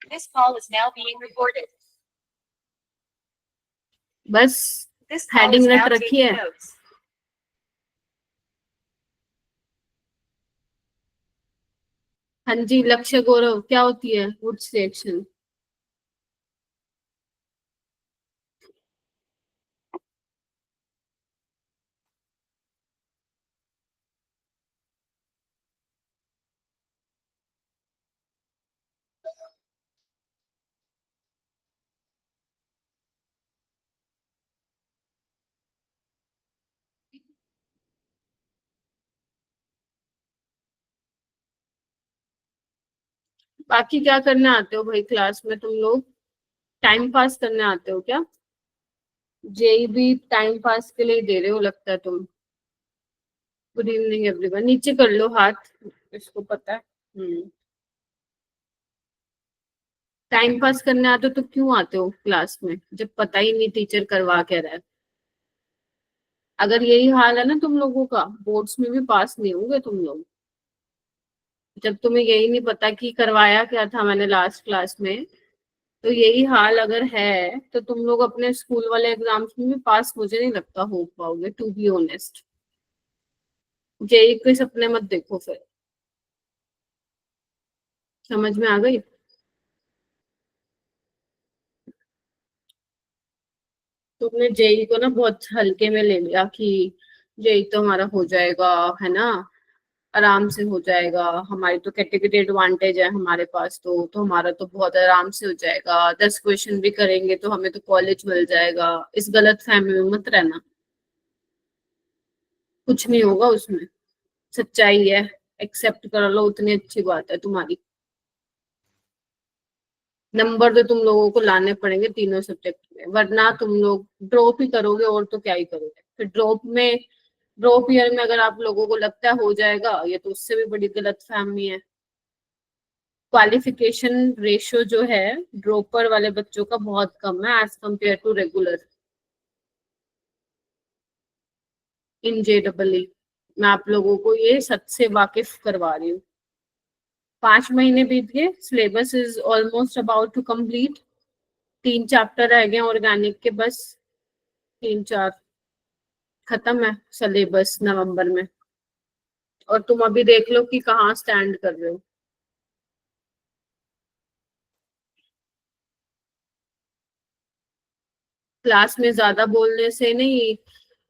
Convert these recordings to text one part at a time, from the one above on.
This call is now being recorded. बस heading रट रखी है। हाँ जी लक्ष्य गौरव, क्या होती है वुड्स रिएक्शन? बाकी क्या करने आते हो भाई क्लास में तुम लोग? टाइम पास करने आते हो क्या? जेई भी टाइम पास के लिए दे रहे हो लगता है तुम। गुड इवनिंग एवरीवन, नीचे कर लो हाथ, इसको पता है। टाइम पास करने आते हो तो क्यों आते हो क्लास में जब पता ही नहीं टीचर करवा क्या रहा है? अगर यही हाल है ना तुम लोगों का, बोर्ड्स में भी पास नहीं होंगे तुम लोग। जब तुम्हें यही नहीं पता कि करवाया क्या था मैंने लास्ट क्लास में, तो यही हाल अगर है तो तुम लोग अपने स्कूल वाले एग्जाम्स में भी पास मुझे नहीं लगता हो पाओगे, टू बी ऑनेस्ट। जेई के सपने मत देखो फिर। समझ में आ गई? तुमने जेई को ना बहुत हल्के में ले लिया कि जेई तो हमारा हो जाएगा, है ना, आराम से हो जाएगा, हमारी तो कैटेगरी एडवांटेज है हमारे पास, तो हमारा तो बहुत आराम से हो जाएगा, 10 क्वेश्चन भी करेंगे तो हमें तो कॉलेज मिल जाएगा। इस गलत फहमी में मत रहना, कुछ नहीं होगा उसमें। सच्चाई है, एक्सेप्ट कर लो, उतनी अच्छी बात है तुम्हारी। नंबर तो तुम लोगों को लाने पड़ेंगे तीनों सब्जेक्ट में, वरना तुम लोग ड्रॉप ही करोगे, और तो क्या ही करोगे फिर। ड्रॉप ईयर में अगर आप लोगों को लगता है हो जाएगा, ये तो उससे भी बड़ी गलत फहमी है। क्वालिफिकेशन रेशियो जो है ड्रॉपर वाले बच्चों का बहुत कम है as compare to regular in जेडबलई। मैं आप लोगों को ये सच से वाकिफ करवा रही हूँ। 5 महीने बीत गए, syllabus is almost about to complete. 3 chapter रह गए ऑर्गेनिक के, बस 3-4 खत्म है सिलेबस नवंबर में। और तुम अभी देख लो कि कहाँ स्टैंड कर रहे हो। क्लास में ज्यादा बोलने से नहीं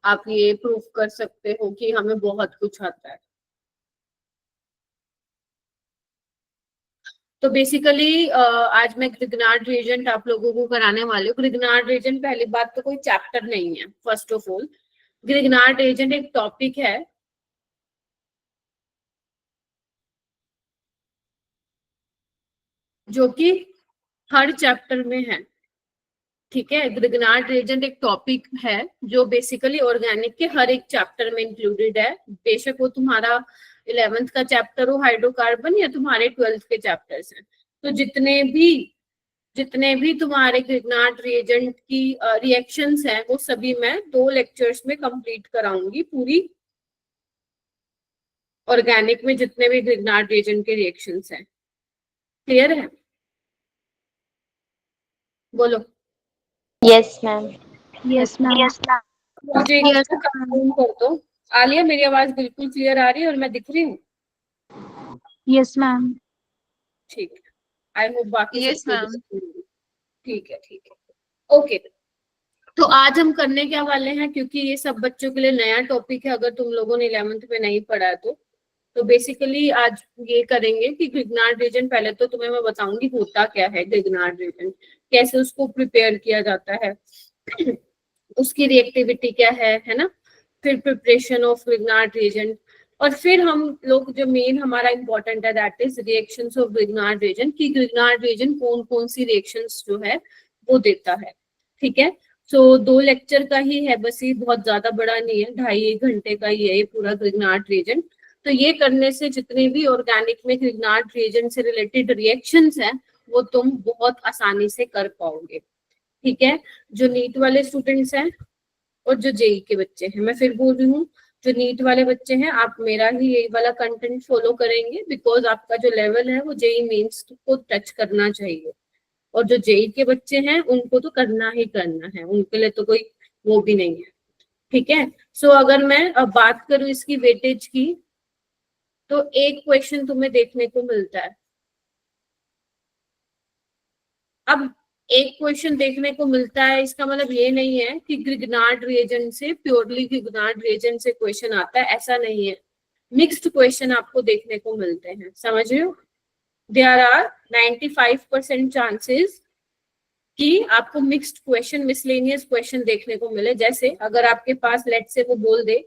आप ये प्रूफ कर सकते हो कि हमें बहुत कुछ आता है। तो बेसिकली आज मैं ग्रिग्नार्ड रीजेंट आप लोगों को कराने वाली हूँ। ग्रिग्नार्ड रीजेंट पहली बात तो कोई चैप्टर नहीं है। First of all Grignard reagent एक टॉपिक है जो कि हर चैप्टर में है, ठीक है। ग्रिग्नार्ड रीजेंट एक टॉपिक है जो बेसिकली ऑर्गेनिक के हर एक चैप्टर में इंक्लूडेड है। बेशक वो तुम्हारा 11th का चैप्टर हो हाइड्रोकार्बन, या तुम्हारे 12th के चैप्टर्स हैं। तो जितने भी तुम्हारे ग्रिग्नार्ड रिएजेंट की रिएक्शंस हैं वो सभी मैं 2 लेक्चर्स में कंप्लीट कराऊंगी। पूरी ऑर्गेनिक में जितने भी ग्रिग्नार्ड रिएजेंट के रिएक्शंस हैं, क्लियर है? बोलो। Yes ma'am. Yes ma'am. मुझे कंफर्म कर दो। आलिया मेरी आवाज बिल्कुल क्लियर आ रही है और मैं दिख रही हूँ? Yes ma'am. ठीक है, आई होप बाकी यस मैम। ठीक है ओके। तो आज हम करने क्या वाले हैं, क्योंकि ये सब बच्चों के लिए नया टॉपिक है, अगर तुम लोगों ने 11th में नहीं पढ़ा है तो बेसिकली आज ये करेंगे कि ग्रिग्नार्ड रीजन, पहले तो तुम्हें मैं बताऊंगी होता क्या है ग्रिग्नार्ड रीजन, कैसे उसको प्रिपेयर किया जाता है, उसकी रिएक्टिविटी क्या है ना, फिर प्रिपरेशन ऑफ ग्रिग्नार्ड रीजन, और फिर हम लोग जो मेन हमारा इंपॉर्टेंट है that is reactions of Grignard reason, कि ग्रिग्नार्ड रीजन कौन कौन सी रिएक्शंस जो है वो देता है, ठीक है। सो 2 लेक्चर का ही है बस, ये बहुत ज्यादा बड़ा नहीं है, 2.5 घंटे का ही है ये पूरा ग्रिग्नार्ड रीजन। तो ये करने से जितने भी ऑर्गेनिक में ग्रिग्नार्ड रीजन से रिलेटेड रिएक्शंस हैं वो तुम बहुत आसानी से कर पाओगे, ठीक है। जो नीट वाले स्टूडेंट्स हैं और जो जेई के बच्चे हैं, मैं फिर बोल रही हूँ, जो नीट वाले बच्चे हैं आप मेरा ही यही वाला कंटेंट फॉलो करेंगे, बिकॉज आपका जो लेवल है वो जेई मेंस को टच करना चाहिए, और जो जेई के बच्चे हैं उनको तो करना ही करना है, उनके लिए तो कोई वो भी नहीं है। ठीक है, सो अगर मैं अब बात करूं इसकी वेटेज की, तो एक क्वेश्चन तुम्हें देखने को मिलता है। अब एक क्वेश्चन देखने को मिलता है, इसका मतलब ये नहीं है कि ग्रिग्नार्ड रिएजेंट से, प्योरली ग्रिग्नार्ड रिएजेंट से क्वेश्चन आता है, ऐसा नहीं है। मिक्स्ड क्वेश्चन आपको देखने को मिलते हैं, समझ रहे हो? देयर आर 95% चांसेस कि आपको मिक्स्ड क्वेश्चन, मिसलेनियस क्वेश्चन देखने को मिले। जैसे अगर आपके पास लेट से वो बोल दे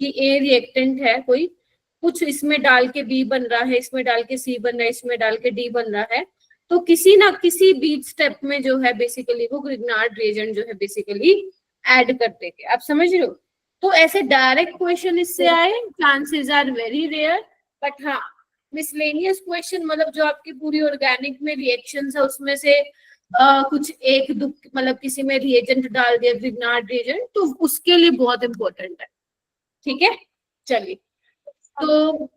कि ए रिएक्टेंट है कोई, कुछ इसमें डाल के बी बन रहा है, इसमें डाल के सी बन रहा है, इसमें डाल के डी बन रहा है, तो किसी ना किसी बीच स्टेप में जो है बेसिकली वो ग्रिग्नार्ड रिएजेंट जो है बेसिकली ऐड कर देंगे। आप समझ रहे हो? तो ऐसे डायरेक्ट क्वेश्चन इससे आए chances are very rare, but हाँ मिसलेनियस क्वेश्चन मतलब जो आपकी पूरी ऑर्गेनिक में रिएक्शंस है उसमें से कुछ एक दो मतलब किसी में रिएजेंट डाल दिया ग्रिग्नार्ड रिएजेंट, तो उसके लिए बहुत इंपॉर्टेंट है। ठीक है, चलिए। तो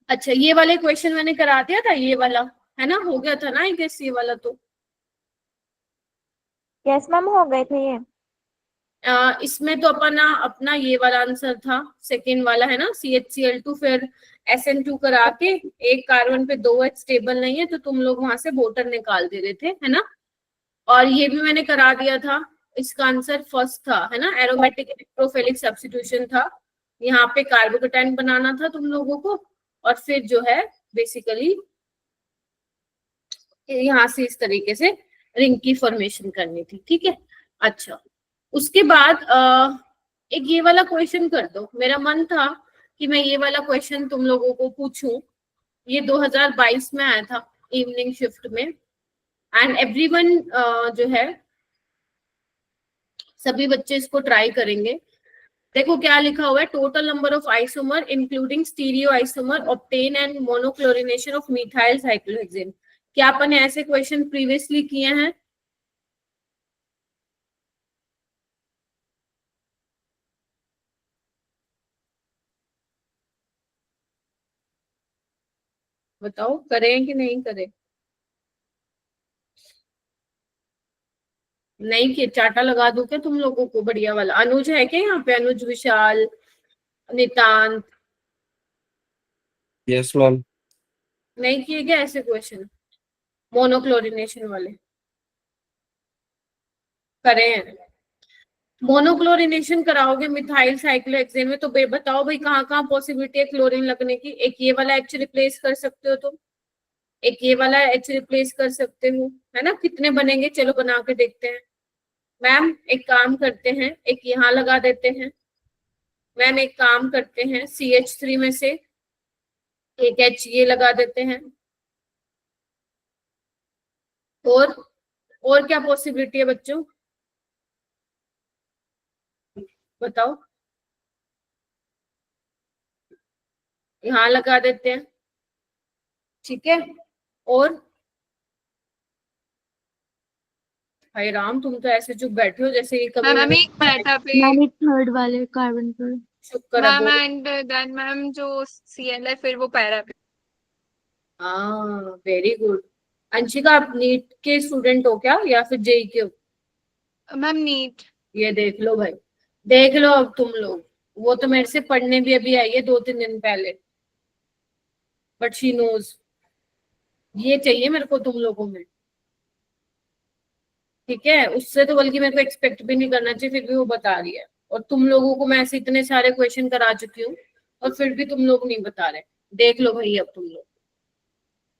अच्छा, ये वाले क्वेश्चन मैंने करा दिया था, ये वाला है ना, हो गया था ना आई गेस ये वाला तो। यस मैम, हो गए थे ये। इसमें तो अपना ये वाला आंसर था, सेकेंड वाला है ना, CHCl2 फिर SN2 करा के एक कार्बन पे 2 H स्टेबल नहीं है, तो तुम लोग वहां से वोटर निकाल दे रहे थे, है ना। और ये भी मैंने करा दिया था, इसका आंसर फर्स्ट था, है ना, एरोमेटिक इलेक्ट्रोफिलिक सब्स्टिट्यूशन था। यहाँ पे कार्बोकेटाइन बनाना था तुम लोगों को, और फिर जो है बेसिकली यहाँ से इस तरीके से रिंग की फॉर्मेशन करनी थी। ठीक है, अच्छा उसके बाद एक ये वाला क्वेश्चन कर दो। मेरा मन था कि मैं ये वाला क्वेश्चन तुम लोगों को पूछूं, ये 2022 में आया था इवनिंग शिफ्ट में, एंड एवरीवन जो है सभी बच्चे इसको ट्राई करेंगे। देखो क्या लिखा हुआ है, total number of isomer including stereo isomer obtain and monochlorination of methyl cyclohexane. क्या अपन ने ऐसे क्वेश्चन प्रीवियसली किए हैं? बताओ करें कि नहीं करें? नहीं किए, चाटा लगा दूं क्या तुम लोगों को बढ़िया वाला? अनुज है क्या यहाँ पे? अनुज, विशाल, नितांत? Yes ma'am. नहीं किए क्या ऐसे क्वेश्चन मोनोक्लोरिनेशन वाले? करें? मोनोक्लोरिनेशन कराओगे मिथाइल साइक्लोहेक्सेन में, तो बताओ भाई कहाँ कहाँ पॉसिबिलिटी है क्लोरीन लगने की? एक ये वाला H रिप्लेस कर सकते हो तुम, एक ये वाला H रिप्लेस कर सकते हो, है ना। कितने बनेंगे, चलो बना के देखते हैं। मैम एक काम करते हैं, एक यहाँ लगा देते हैं। मैम एक काम करते हैं, CH3 में से एक H ये लगा देते हैं। और क्या पॉसिबिलिटी है बच्चों, बताओ। यहाँ लगा देते हैं, ठीक है। और हाय राम, तुम तो ऐसे चुप बैठे हो जैसे ये कभी मैम एक पैटा पे मैम एक थर्ड वाले कार्बन पर। शुक्र मैम एंड देन मैम जो Cl है फिर वो पैरा पे। हाँ वेरी गुड। अंशिका, आप नीट के स्टूडेंट हो क्या या फिर जेई के हो? Ma'am NEET. ये देख लो भाई, देख लो अब तुम लोग, वो तो मेरे से पढ़ने भी अभी आई है 2-3 दिन पहले, बट शी नोज। ये चाहिए मेरे को तुम लोगों में, ठीक है। उससे तो बल्कि मेरे को एक्सपेक्ट भी नहीं करना चाहिए, फिर भी वो बता रही है। और तुम लोगों को मैं ऐसे इतने सारे क्वेश्चन करा चुकी हूँ और फिर भी तुम लोग नहीं बता रहे। देख लो भाई अब तुम लोग,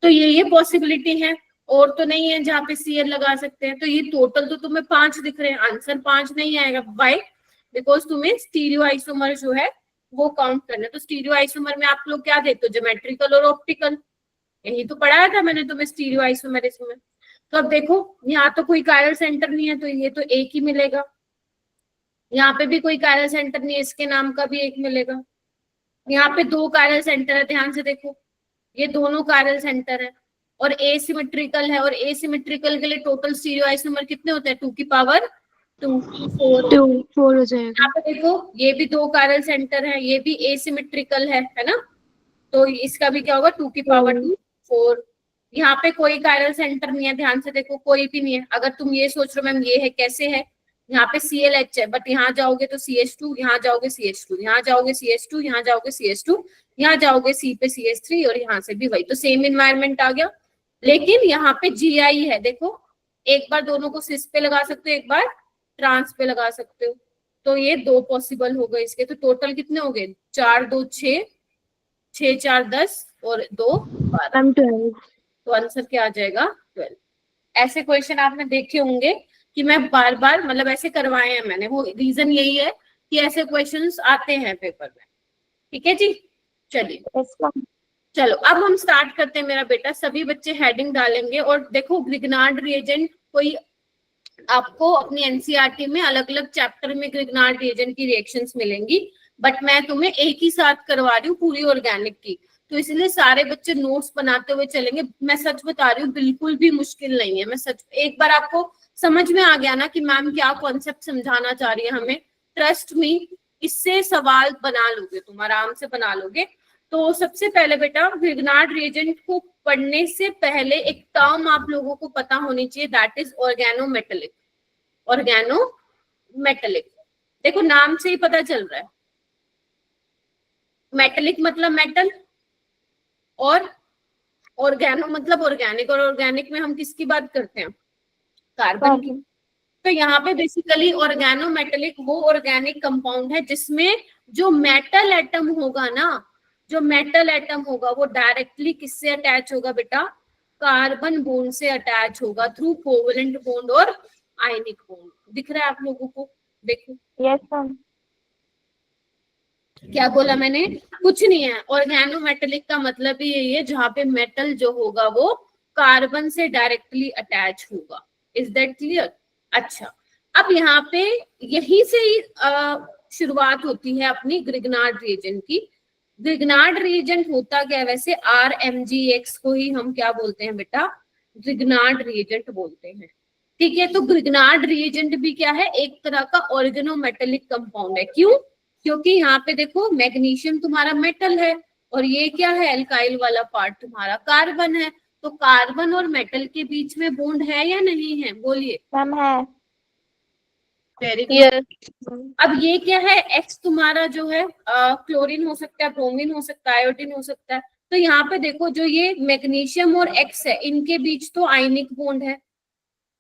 तो ये पॉसिबिलिटी है, और तो नहीं है जहाँ पे Cl लगा सकते हैं। तो ये टोटल तो तुम्हें 5 दिख रहे हैं, आंसर 5 नहीं आएगा। वाई? बिकॉज तुम्हें स्टीरियो आइसोमर जो है वो काउंट करना है। तो स्टीरियो आइसोमर में आप लोग क्या देखते हो, ज्योमेट्रिकल और ऑप्टिकल, यही तो पढ़ाया था मैंने तुम्हें स्टीरियो आइसोमेरिज्म में। तो अब देखो यहाँ तो कोई कायरल सेंटर नहीं है, तो ये तो एक ही मिलेगा। यहाँ पे भी कोई कायरल सेंटर नहीं है, इसके नाम का भी एक मिलेगा। यहाँ पे 2 कायरल सेंटर है, ध्यान से देखो, ये दोनों कायरल सेंटर है और एसिमेट्रिकल है। और एसिमेट्रिकल के लिए टोटल स्टीरियो आइसोमर कितने होते हैं? 2 की पावर 2, 4 हो जाएगा। यहाँ पे देखो ये भी 2 कायरल सेंटर है, ये भी एसिमेट्रिकल है ना। तो इसका भी क्या होगा, 2 की पावर 2, 4। यहाँ पे कोई कायरल सेंटर नहीं है, ध्यान से देखो, कोई भी नहीं है। अगर तुम ये सोच रहे हो मैम ये है, कैसे है, यहाँ पे ClH है, बट यहाँ जाओगे तो CH2, यहाँ जाओगे CH2, यहाँ जाओगे CH2, यहाँ जाओगे CH2, यहाँ जाओगे C पे CH3, और यहाँ से भी वही, तो सेम इन्वायरमेंट आ गया। लेकिन यहाँ पे Gi है, देखो एक बार दोनों को सिस पे लगा सकते हो, एक बार ट्रांस पे लगा सकते हो, तो ये 2 पॉसिबल हो गए इसके। तो टोटल कितने हो गए, 4 2 6, 6 4 10 और 2 12, मैम 12। तो आंसर क्या आ जाएगा 12। ऐसे क्वेश्चन आपने देखे होंगे कि मैं बार बार मतलब ऐसे करवाए हैं मैंने, वो रीजन यही है कि ऐसे क्वेश्चंस आते हैं पेपर में। ठीक है जी, चलिए यस मैम। चलो अब हम स्टार्ट करते हैं मेरा बेटा। सभी बच्चे हेडिंग डालेंगे, और देखो ग्रिग्नार्ड रिएजेंट कोई आपको अपनी एनसीईआरटी में अलग अलग चैप्टर में ग्रिग्नार्ड रिएजेंट की रिएक्शंस मिलेंगी, बट मैं तुम्हें एक ही साथ करवा रही हूँ पूरी ऑर्गेनिक की, तो इसलिए सारे बच्चे नोट्स बनाते हुए चलेंगे। मैं सच बता रही हूँ, बिल्कुल भी मुश्किल नहीं है। मैं सच, एक बार आपको समझ में आ गया ना कि मैम क्या कॉन्सेप्ट समझाना चाह रही है हमें, ट्रस्ट मी, इससे सवाल बना लोगे तुम, आराम से बना लोगे। तो सबसे पहले बेटा ग्रिग्नार्ड रिएजेंट को पढ़ने से पहले एक टर्म आप लोगों को पता होनी चाहिए, दैट इज ऑर्गेनोमेटेलिक। ऑर्गेनोमेटेलिक, देखो नाम से ही पता चल रहा है, मेटेलिक मतलब मेटल, और ऑर्गेनो मतलब ऑर्गेनिक, और ऑर्गेनिक में हम किसकी बात करते हैं, कार्बन की। तो यहाँ पे बेसिकली ऑर्गेनोमेटेलिक वो ऑर्गेनिक कंपाउंड है जिसमें जो मेटल एटम होगा ना, जो मेटल एटम होगा वो डायरेक्टली किससे अटैच होगा बेटा, कार्बन बॉन्ड से अटैच होगा थ्रू कोवेलेंट बॉन्ड और आयनिक बॉन्ड। दिख रहा है आप लोगों को, देखो। Yes ma'am. क्या बोला मैंने, कुछ नहीं है। ऑर्गेनोमेटेलिक का मतलब ही यही है जहाँ पे मेटल जो होगा वो कार्बन से डायरेक्टली अटैच होगा। Is that clear? अच्छा, अब यहाँ पे यहीं से ही शुरुआत होती है अपनी ग्रिग्नार्ड रिएजेंट की। ग्रिग्नार्ड रिएजेंट होता क्या है वैसे, RMgX को ही हम क्या बोलते हैं बेटा, ग्रिग्नार्ड रिएजेंट बोलते हैं। ठीक है, तो ग्रिग्नार्ड रिएजेंट भी क्या है, एक तरह का ऑर्गेनोमेटेलिक कंपाउंड है। क्यों? क्योंकि यहाँ पे देखो मैग्नीशियम तुम्हारा मेटल है, और ये क्या है, एल्काइल वाला पार्ट तुम्हारा कार्बन है। तो कार्बन और मेटल के बीच में बॉन्ड है या नहीं है, बोलिए। मैम है। Very good. अब ये क्या है, X तुम्हारा जो है क्लोरीन हो सकता है, ब्रोमीन हो सकता है, आयोडीन हो सकता है। तो यहाँ पे देखो जो ये मैग्नीशियम और X है, इनके बीच तो आयनिक बॉन्ड है,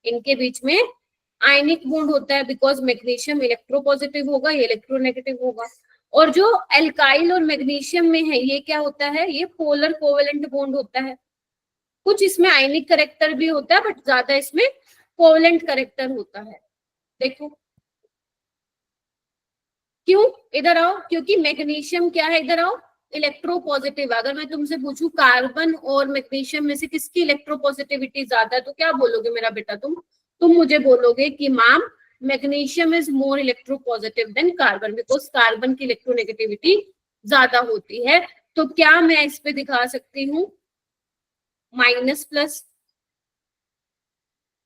इनके बीच में आयनिक बॉन्ड होता है, बिकॉज मैग्नीशियम इलेक्ट्रोपॉजिटिव होगा, ये इलेक्ट्रोनेगेटिव होगा। और जो एल्काइल और मैग्नीशियम में है, ये क्या होता है, ये पोलर कोवेलेंट बॉन्ड होता है। कुछ इसमें आयनिक करेक्टर भी होता है, बट ज्यादा इसमें कोवेलेंट करेक्टर होता है। देखो क्यों, इधर आओ, क्योंकि मैग्नीशियम क्या है, इधर आओ, इलेक्ट्रोपॉजिटिव। अगर मैं तुमसे पूछूं कार्बन और मैग्नीशियम में से किसकी इलेक्ट्रोपॉजिटिविटी ज्यादा है, तो क्या बोलोगे मेरा बेटा, तुम मुझे बोलोगे कि ma'am magnesium is more electropositive than carbon, because carbon की इलेक्ट्रोनेगेटिविटी ज्यादा होती है। तो क्या मैं इस पे दिखा सकती हूँ माइनस प्लस?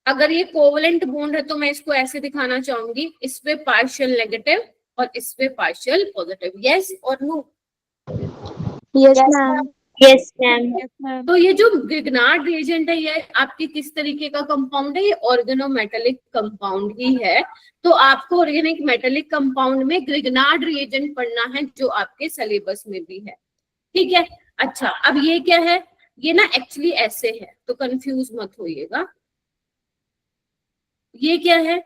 अगर ये कोवेलेंट बॉन्ड है तो मैं इसको ऐसे दिखाना चाहूंगी, इस पे पार्शियल नेगेटिव और इस पे पार्शियल पॉजिटिव। यस और no? Yes ma'am. Yes ma'am. तो ये जो ग्रिग्नार्ड रिएजेंट है, ये आपकी किस तरीके का कंपाउंड है, ये ऑर्गेनोमेटेलिक कंपाउंड ही है। तो आपको ऑर्गेनिक मेटेलिक कंपाउंड में ग्रिग्नार्ड रिएजेंट पढ़ना है, जो आपके सिलेबस में भी है। ठीक है, अच्छा अब ये क्या है, ये ना एक्चुअली ऐसे है, तो कंफ्यूज मत होइएगा। ये क्या है,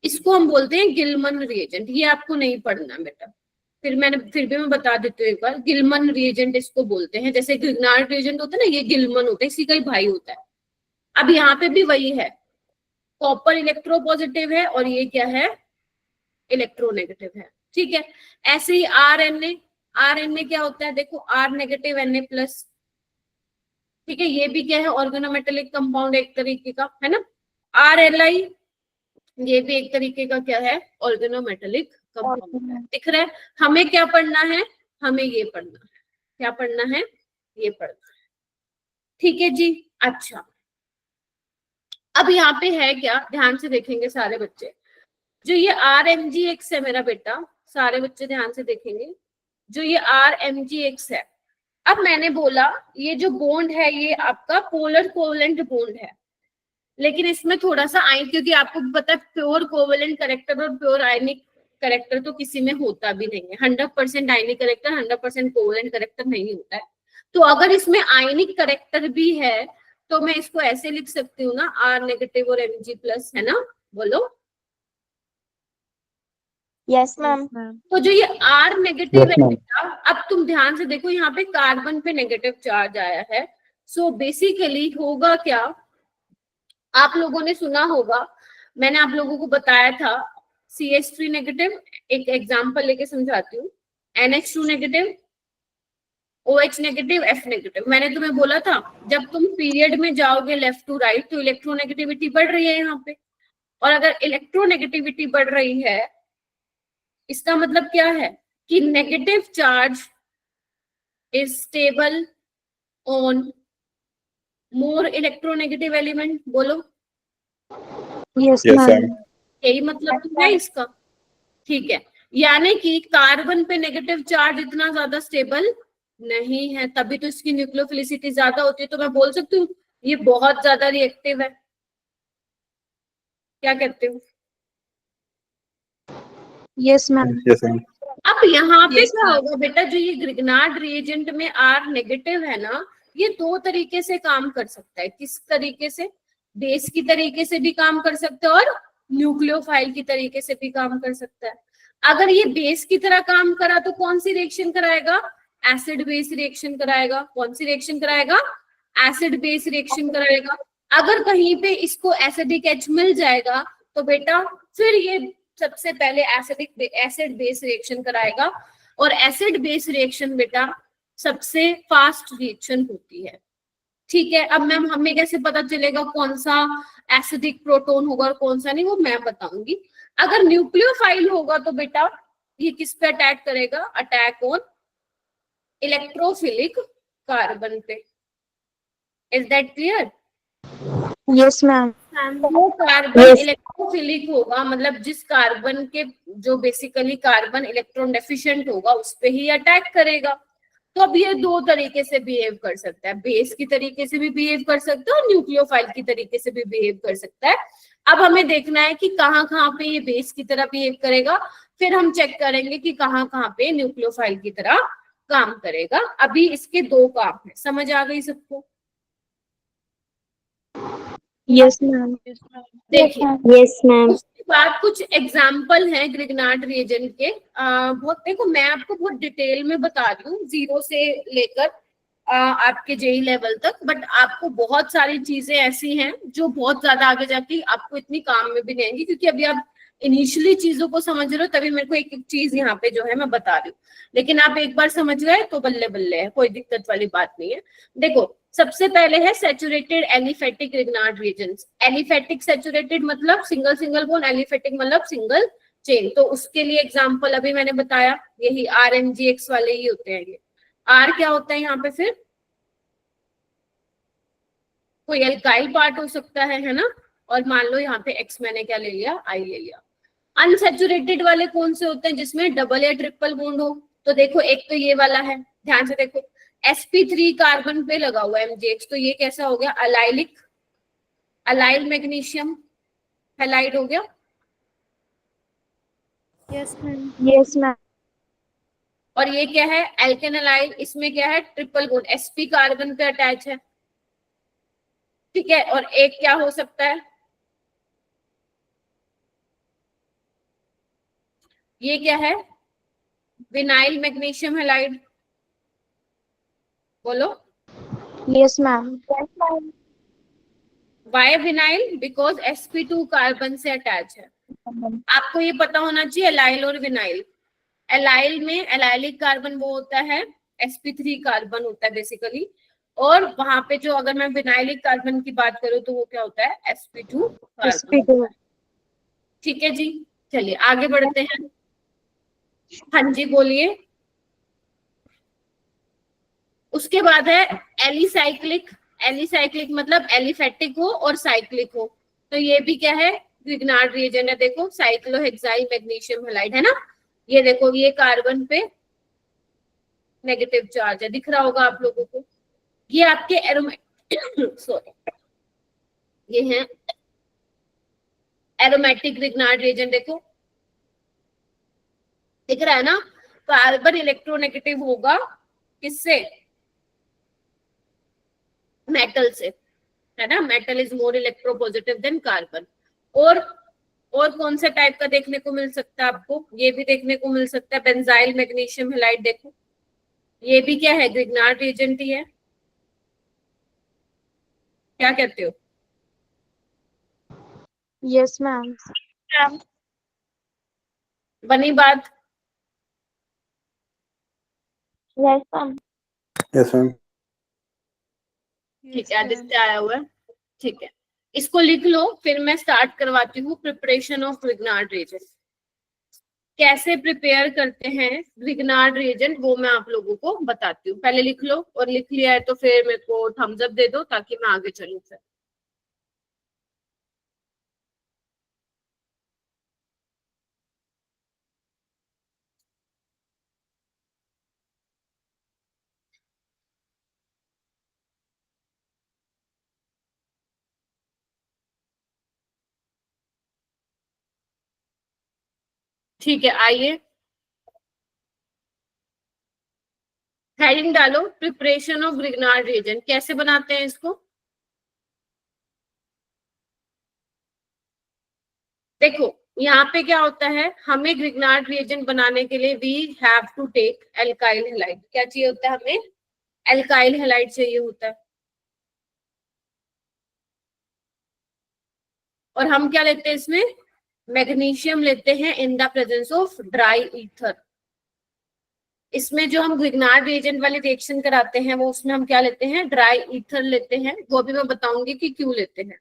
इसको हम बोलते हैं गिलमन रिएजेंट। ये आपको नहीं पढ़ना बेटा, फिर भी मैं बता देती हूँ एक बार। गिलमन रिएजेंट इसको बोलते हैं, जैसे ग्रिग्नार्ड रिएजेंट होता है ना, ये गिलमन होता है, इसी का ही भाई होता है। अब यहाँ पे भी वही है, कॉपर इलेक्ट्रोपॉजिटिव है और ये क्या है, इलेक्ट्रोनेगेटिव है। ठीक है, ऐसे ही आरएनए क्या होता है, देखो R नेगेटिव Na प्लस। ठीक है, ये भी क्या है, ऑर्गेनोमेटेलिक कंपाउंड एक तरीके का, है ना। RLi, ये भी एक तरीके का क्या है, ऑर्गेनोमेटेलिक कंपाउंड है। दिख रहा है? हमें क्या पढ़ना है, हमें ये पढ़ना है। क्या पढ़ना है, ये पढ़ना है। ठीक है जी, अच्छा अब यहाँ पे है क्या, ध्यान से देखेंगे सारे बच्चे। जो ये RMgX है मेरा बेटा, सारे बच्चे ध्यान से देखेंगे। जो ये RMgX है, अब मैंने बोला ये जो बॉन्ड है ये आपका पोलर कोवेलेंट बॉन्ड है, लेकिन इसमें थोड़ा सा आयन, क्योंकि आपको पता है प्योर कोवेलेंट कैरेक्टर और प्योर आयनिक कैरेक्टर तो किसी में होता भी नहीं है। 100% आयनिक कैरेक्टर 100% कोवेलेंट कैरेक्टर नहीं होता है। तो अगर इसमें आयनिक कैरेक्टर भी है तो मैं इसको ऐसे लिख सकती हूँ ना, R नेगेटिव और Mg+, है ना, बोलो। Yes, ma'am. तो जो ये R नेगेटिव Yes, है ma'am. बेटा, अब तुम ध्यान से देखो यहाँ पे कार्बन पे नेगेटिव चार्ज आया है। सो बेसिकली होगा क्या, आप लोगों ने सुना होगा, मैंने आप लोगों को बताया था CH3 नेगेटिव, एक एग्जांपल लेके समझाती हूँ, NH2 negative, OH negative, F negative. मैंने तुम्हें बोला था जब तुम पीरियड में जाओगे लेफ्ट टू राइट तो इलेक्ट्रोनेगेटिविटी बढ़ रही है यहाँ पे, और अगर इलेक्ट्रोनेगेटिविटी बढ़ रही है इसका मतलब क्या है कि negative charge is stable on more electronegative element, बोलो। Yes, Yes, ma'am. ma'am. यही मतलब तो है इसका, ठीक है। यानी कि कार्बन पे नेगेटिव चार्ज इतना ज्यादा स्टेबल नहीं है, तभी तो इसकी न्यूक्लियोफिलिसिटी ज्यादा होती है। तो मैं बोल सकती हूँ ये बहुत ज्यादा रिएक्टिव है, क्या कहते हो? Yes, ma'am. Yes, ma'am. अब यहाँ पे Yes, क्या ma'am. होगा बेटा, जो ये ग्रिग्नार्ड रिएजेंट में R नेगेटिव है ना, ये दो तरीके से काम कर सकता है। किस तरीके से? बेस की तरीके से भी काम कर सकता है और न्यूक्लियोफाइल की तरीके से भी काम कर सकता है। अगर ये बेस की तरह काम करा तो कौन सी रिएक्शन कराएगा? एसिड बेस रिएक्शन कराएगा। कौन सी रिएक्शन कराएगा? एसिड बेस रिएक्शन कराएगा। अगर कहीं पे इसको एसिडिक एच मिल जाएगा तो बेटा फिर ये सबसे पहले एसिड बेस रिएक्शन कराएगा, और एसिड बेस रिएक्शन बेटा सबसे फास्ट रिएक्शन होती है, ठीक है। अब मैम हमें कैसे पता चलेगा कौन सा एसिडिक प्रोटॉन होगा और कौन सा नहीं, वो मैं बताऊंगी। अगर न्यूक्लियोफाइल होगा तो बेटा ये किस पे अटैक करेगा? अटैक ऑन इलेक्ट्रोफिलिक कार्बन पे। Is that clear? Yes, ma'am. वो कार्बन Yes. इलेक्ट्रोफिलिक होगा, मतलब जिस कार्बन के जो बेसिकली कार्बन इलेक्ट्रॉन डेफिशिएंट होगा उस पे ही अटैक करेगा। तो अब ये दो तरीके से बिहेव कर सकता है, बेस की तरीके से भी बिहेव कर सकता है और न्यूक्लियोफाइल की तरीके से भी बिहेव कर सकता है। अब हमें देखना है कि कहाँ कहाँ पे ये बेस की तरह बिहेव करेगा, फिर हम चेक करेंगे कि कहाँ कहाँ पे न्यूक्लियोफाइल की तरह काम करेगा। अभी इसके दो काम है, समझ आ गई सबको? Yes, ma'am. देखिए Yes, ma'am. उसके बाद कुछ एग्जाम्पल हैं ग्रिग्नार्ड रिएजेंट के। बहुत देखो मैं आपको बहुत डिटेल में बता रही हूँ, 0 से लेकर आपके जेई लेवल तक, बट आपको बहुत सारी चीजें ऐसी हैं जो बहुत ज्यादा आगे जाके आपको इतनी काम में भी नहीं आएंगी, क्योंकि अभी आप इनिशियली चीजों को समझ रहे हो, तभी मेरे को एक एक चीज यहाँ पे जो है मैं बता रही हूँ। लेकिन आप एक बार समझ गए तो बल्ले बल्ले है, कोई दिक्कत वाली बात नहीं है। देखो सबसे पहले है saturated aliphatic Grignard reagents. Aliphatic saturated मतलब सिंगल सिंगल बॉन्ड, एलिफेटिक मतलब सिंगल चेन। तो उसके लिए एग्जांपल अभी मैंने बताया, यही RMgX वाले ही होते हैं। ये R क्या होता है यहाँ पे? फिर कोई एल्काइल पार्ट हो सकता है ना, और मान लो यहाँ पे X मैंने क्या ले लिया? I ले लिया। अनसैचुरेटेड वाले कौन से होते हैं? जिसमें डबल या ट्रिपल बॉन्ड हो। तो देखो एक तो ये वाला है, ध्यान से देखो, sp3 कार्बन पे लगा हुआ है MgX, तो ये कैसा हो गया? अलाइलिक, अलाइल मैग्नीशियम हैलाइड हो गया। Yes, ma'am. Yes, ma'am. और ये क्या है? एल्केनालाइल, इसमें क्या है? ट्रिपल बॉन्ड, sp कार्बन पे अटैच है, ठीक है। और एक क्या हो सकता है? ये क्या है? विनाइल मैग्नीशियम हैलाइड, बोलो। Yes, ma'am. Yes, ma'am. Why vinyl? Because sp2 carbon से अटैच है। आपको ये पता होना चाहिए एलाइल और विनाइल। एलाइल में एलाइलिक कार्बन वो होता है, sp3 कार्बन होता है बेसिकली, और वहां पे जो अगर मैं विनाइलिक कार्बन की बात करूं तो वो क्या होता है? sp2 carbon. sp2. ठीक है जी, चलिए आगे बढ़ते हैं। हाँ जी बोलिए। उसके बाद है एलिसाइक्लिक। एलिसाइक्लिक मतलब एलिफेटिक हो और साइक्लिक हो, तो ये भी क्या है? ग्रिग्नार्ड रिएजेंट है। देखो साइक्लोहेक्साइल मैग्नीशियम हैलाइड है ना, ये देखो ये कार्बन पे नेगेटिव चार्ज है, दिख रहा होगा आप लोगों को। ये आपके एरोमेटिक सॉरी, ये है एरोमेटिक रिग्नार्ड रिएजेंट, देखो दिख रहा है ना। कार्बन इलेक्ट्रोनेगेटिव होगा किससे, मेटल से, है ना। Metal is more electropositive than carbon. और कौन से टाइप का देखने को मिल सकता है आपको, ये भी देखने को मिल सकता है बेंजाइल मैग्नीशियम हैलाइड, देखो ये भी क्या है, ग्रिग्नार्ड रिएजेंट ही है। क्या कहते हो? Yes, ma'am. बनी बात? Yes, ma'am. Yes ma'am. ठीक है, आदित्य आया हुआ है, ठीक है, इसको लिख लो, फिर मैं स्टार्ट करवाती हूँ प्रिपरेशन ऑफ ग्रिग्नार्ड रिएजेंट। कैसे प्रिपेयर करते हैं ग्रिग्नार्ड रिएजेंट वो मैं आप लोगों को बताती हूँ। पहले लिख लो, और लिख लिया है तो फिर मेरे को थम्स अप दे दो ताकि मैं आगे चलूँ फिर। ठीक है, आइए हेडिंग डालो, प्रिपरेशन ऑफ ग्रिग्नार्ड रिएजेंट। कैसे बनाते हैं इसको, देखो यहाँ पे क्या होता है, हमें ग्रिग्नार्ड रिएजेंट बनाने के लिए we have to take alkyl halide. क्या चाहिए होता है हमें, एल्काइल हैलाइड चाहिए होता है। और हम क्या लेते हैं इसमें, मैग्नीशियम लेते हैं in the presence of dry ether. इसमें जो हम ग्रिग्नार्ड रिएजेंट वाली रिएक्शन कराते हैं वो उसमें हम क्या लेते हैं, ड्राई ईथर लेते हैं, वो भी मैं बताऊंगी कि क्यों लेते हैं।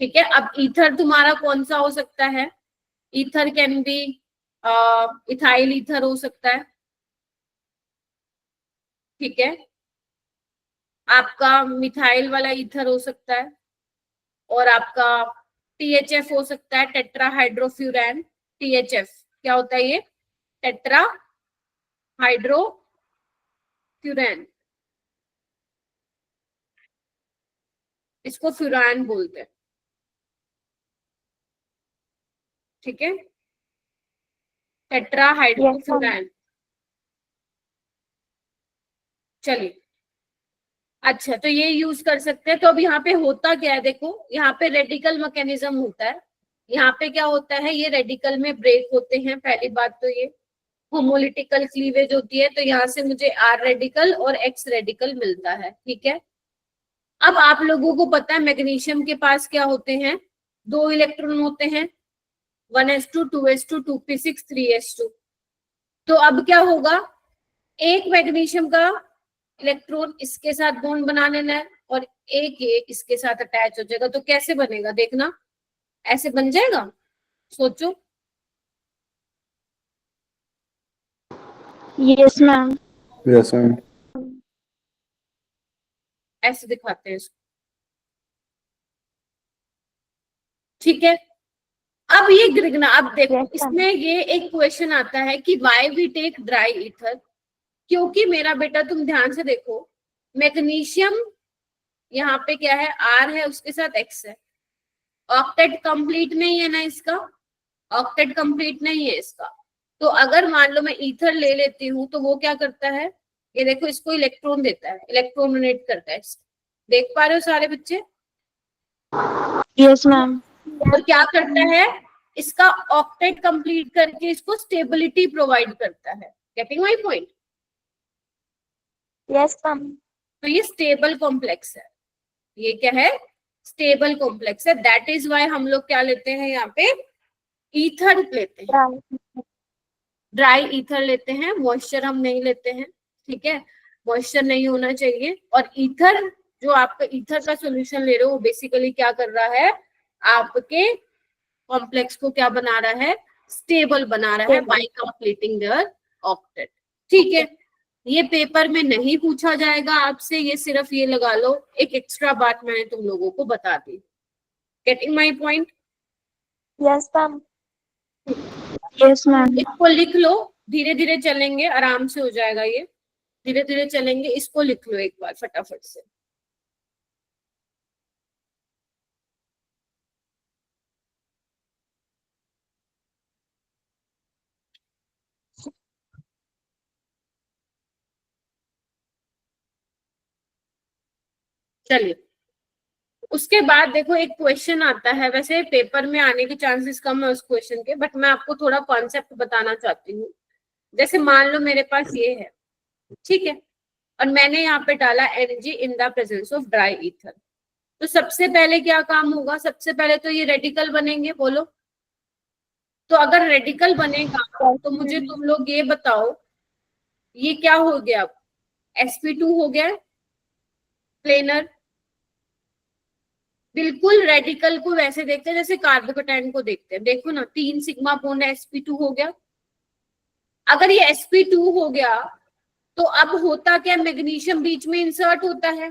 ठीक है, अब ईथर तुम्हारा कौन सा हो सकता है, ether can be ethyl ether हो सकता है, ठीक है, आपका मिथाइल वाला ईथर हो सकता है, और आपका THF हो सकता है, टेट्रा हाइड्रोफ्यूरैन। THF क्या होता है, ये टेट्रा हाइड्रोफ्यूरैन, इसको फ्यूरान बोलते हैं, ठीक है, टेट्रा हाइड्रोफ्यूरैन। चलिए, अच्छा तो ये यूज कर सकते हैं। तो अब यहाँ पे होता क्या है, देखो यहाँ पे रेडिकल मैकेनिज्म होता है। यहाँ पे क्या होता है, ये रेडिकल में ब्रेक होते हैं। पहली बात तो ये होमोलिटिकल क्लीवेज होती है, तो यहाँ से मुझे R रेडिकल और X रेडिकल मिलता है, ठीक है। अब आप लोगों को पता है मैग्नीशियम के पास क्या होते हैं, 2 इलेक्ट्रॉन होते हैं, 1s2 2s2 2p6 3s2। तो अब क्या होगा, एक मैग्नीशियम का इलेक्ट्रॉन इसके साथ बॉन्ड बना लेना है और एक ये इसके साथ अटैच हो जाएगा। तो कैसे बनेगा, देखना ऐसे बन जाएगा, सोचो। Yes, ma'am. Yes ma'am. ऐसे दिखाते हैं इसको, ठीक है। अब ये ग्रिग्ना, अब देखो Yes, ma'am. इसमें ये एक क्वेश्चन आता है कि why we take dry ether, क्योंकि मेरा बेटा तुम ध्यान से देखो, मैग्नीशियम यहाँ पे क्या है, R है, उसके साथ X है, ऑक्टेट कंप्लीट नहीं है ना इसका, ऑक्टेट कंप्लीट नहीं है इसका। तो अगर मान लो मैं ईथर ले लेती हूँ तो वो क्या करता है, ये देखो इसको इलेक्ट्रॉन देता है, इलेक्ट्रॉन डोनेट करता है, देख पा रहे हो सारे बच्चे। Yes, ma'am. और क्या करता है, इसका ऑक्टेट कंप्लीट करके इसको स्टेबिलिटी प्रोवाइड करता है। Getting my point? Yes, ma'am. तो ये स्टेबल कॉम्प्लेक्स है, ये क्या है, स्टेबल कॉम्प्लेक्स है। दैट इज वाई हम लोग क्या लेते हैं, यहाँ पे ईथर लेते हैं, Right. ड्राई ईथर लेते हैं, मॉइस्चर हम नहीं लेते हैं, ठीक है, मॉइस्चर नहीं होना चाहिए। और ईथर, जो आपका ईथर का सॉल्यूशन ले रहे हो, वो बेसिकली क्या कर रहा है, आपके कॉम्प्लेक्स को क्या बना रहा है, स्टेबल बना रहा है बाय कंप्लीटिंग देयर ऑक्टेट, ठीक है। ये पेपर में नहीं पूछा जाएगा आपसे, ये सिर्फ ये लगा लो, एक एक्स्ट्रा बात मैंने तुम लोगों को बता दी। Getting my point? Yes, ma'am. Yes, ma'am. इसको लिख लो, धीरे धीरे चलेंगे, आराम से हो जाएगा ये। धीरे धीरे चलेंगे, इसको लिख लो एक बार फटाफट से। चलिए, उसके बाद देखो एक क्वेश्चन आता है, वैसे पेपर में आने के चांसेस कम है उस क्वेश्चन के, बट मैं आपको थोड़ा कॉन्सेप्ट बताना चाहती हूँ। जैसे मान लो मेरे पास ये है, ठीक है, और मैंने यहाँ पे डाला energy in the presence of dry ether. तो सबसे पहले क्या काम होगा, सबसे पहले तो ये रेडिकल बनेंगे, बोलो। तो अगर रेडिकल बनेगा तो मुझे तुम लोग ये बताओ, ये क्या हो गया, sp2 हो गया प्लेनर। बिल्कुल रेडिकल को वैसे देखते हैं जैसे कार्बोकेटाइन को देखते हैं, देखो ना 3 सिग्मा बॉन्ड sp2 हो गया। अगर ये sp2 हो गया तो अब होता क्या, मैग्नीशियम बीच में इंसर्ट होता है।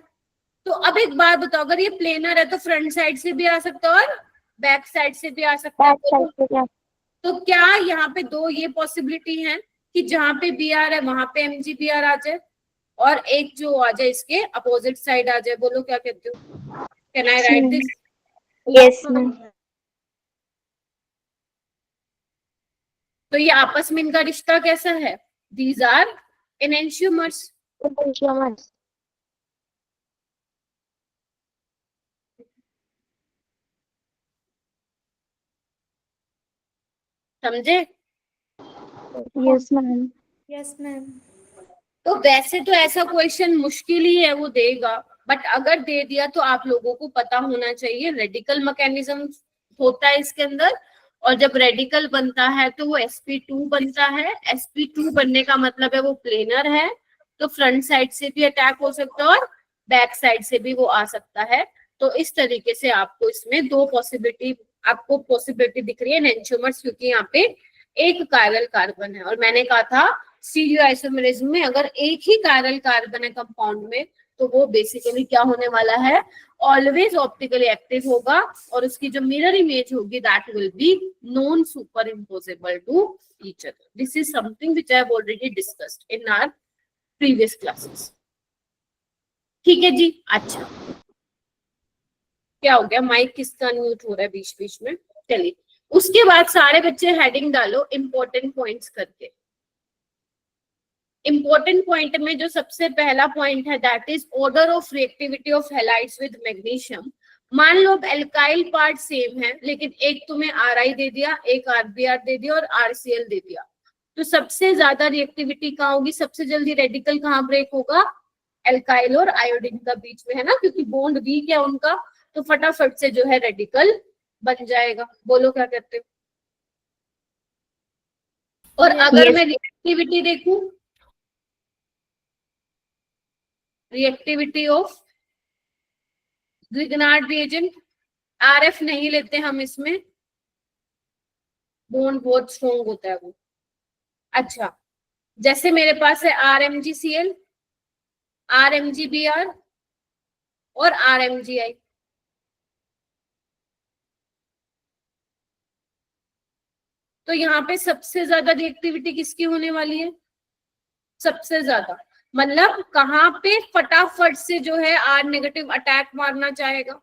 तो अब एक बात बताओ, अगर ये प्लेनर है तो फ्रंट साइड से भी आ सकता है और बैक साइड से भी आ सकता है। बैक साइड से क्या? तो क्या यहाँ पे दो ये पॉसिबिलिटी है कि जहां पे बी आर है वहां पे mgbr आ जाए, और एक जो आ जाए इसके अपोजिट साइड आ जाए। बोलो क्या कहते हो, can I right this? Yes ma'am. तो ये आपस में इनका रिश्ता कैसा है, दीज आर एनेंशियोमर्स। समझे? Yes, ma'am. Yes ma'am. तो वैसे तो ऐसा क्वेश्चन मुश्किल ही है वो देगा, बट अगर दे दिया तो आप लोगों को पता होना चाहिए रेडिकल मैकेनिज्म होता है इसके अंदर, और जब रेडिकल बनता है तो वो sp2 बनता है। sp2 बनने का मतलब है वो प्लेनर है, तो फ्रंट साइड से भी अटैक हो सकता है और बैक साइड से भी वो आ सकता है। तो इस तरीके से आपको इसमें दो पॉसिबिलिटी, आपको पॉसिबिलिटी दिख रही है एनेंशियोमर्स, क्योंकि यहाँ पे एक कायरल कार्बन है। और मैंने कहा था स्टीरियो आइसोमेरिज्म में अगर एक ही कायरल कार्बन है कंपाउंड में तो वो बेसिकली क्या होने वाला है, ऑलवेज ऑप्टिकली एक्टिव होगा, और उसकी जो मिरर इमेज होगी that will be non super imposable to each other. This is something which I have already discussed in our previous classes. ठीक है जी। अच्छा, क्या हो गया, माइक किसका अनम्यूट हो रहा है बीच बीच में? चलिए, उसके बाद सारे बच्चे हेडिंग डालो इंपॉर्टेंट पॉइंट्स करके। इंपॉर्टेंट पॉइंट में जो सबसे पहला पॉइंट है that is order of reactivity of halides with magnesium. मान लो एल्काइल पार्ट सेम है, लेकिन एक तुम्हें Ri दे दिया, एक RBr दे दिया और RCl दे दिया, तो सबसे ज्यादा रिएक्टिविटी कहाँ होगी, सबसे जल्दी रेडिकल कहाँ ब्रेक होगा, एल्काइल और आयोडीन का बीच में, है ना, क्योंकि बॉन्ड वीक है उनका, तो फटाफट से जो है रेडिकल बन जाएगा। बोलो क्या कहते हो? और अगर मैं रिएक्टिविटी देखूं, reactivity of Grignard reagent, RF नहीं लेते हम इसमें, बॉन्ड बहुत स्ट्रॉन्ग होता है वो। अच्छा, जैसे मेरे पास है RMgCl, RMgBr और RMgI, तो यहाँ पे सबसे ज्यादा रिएक्टिविटी किसकी होने वाली है, सबसे ज्यादा, मतलब कहाँ पे फटाफट से जो है R नेगेटिव अटैक मारना चाहेगा,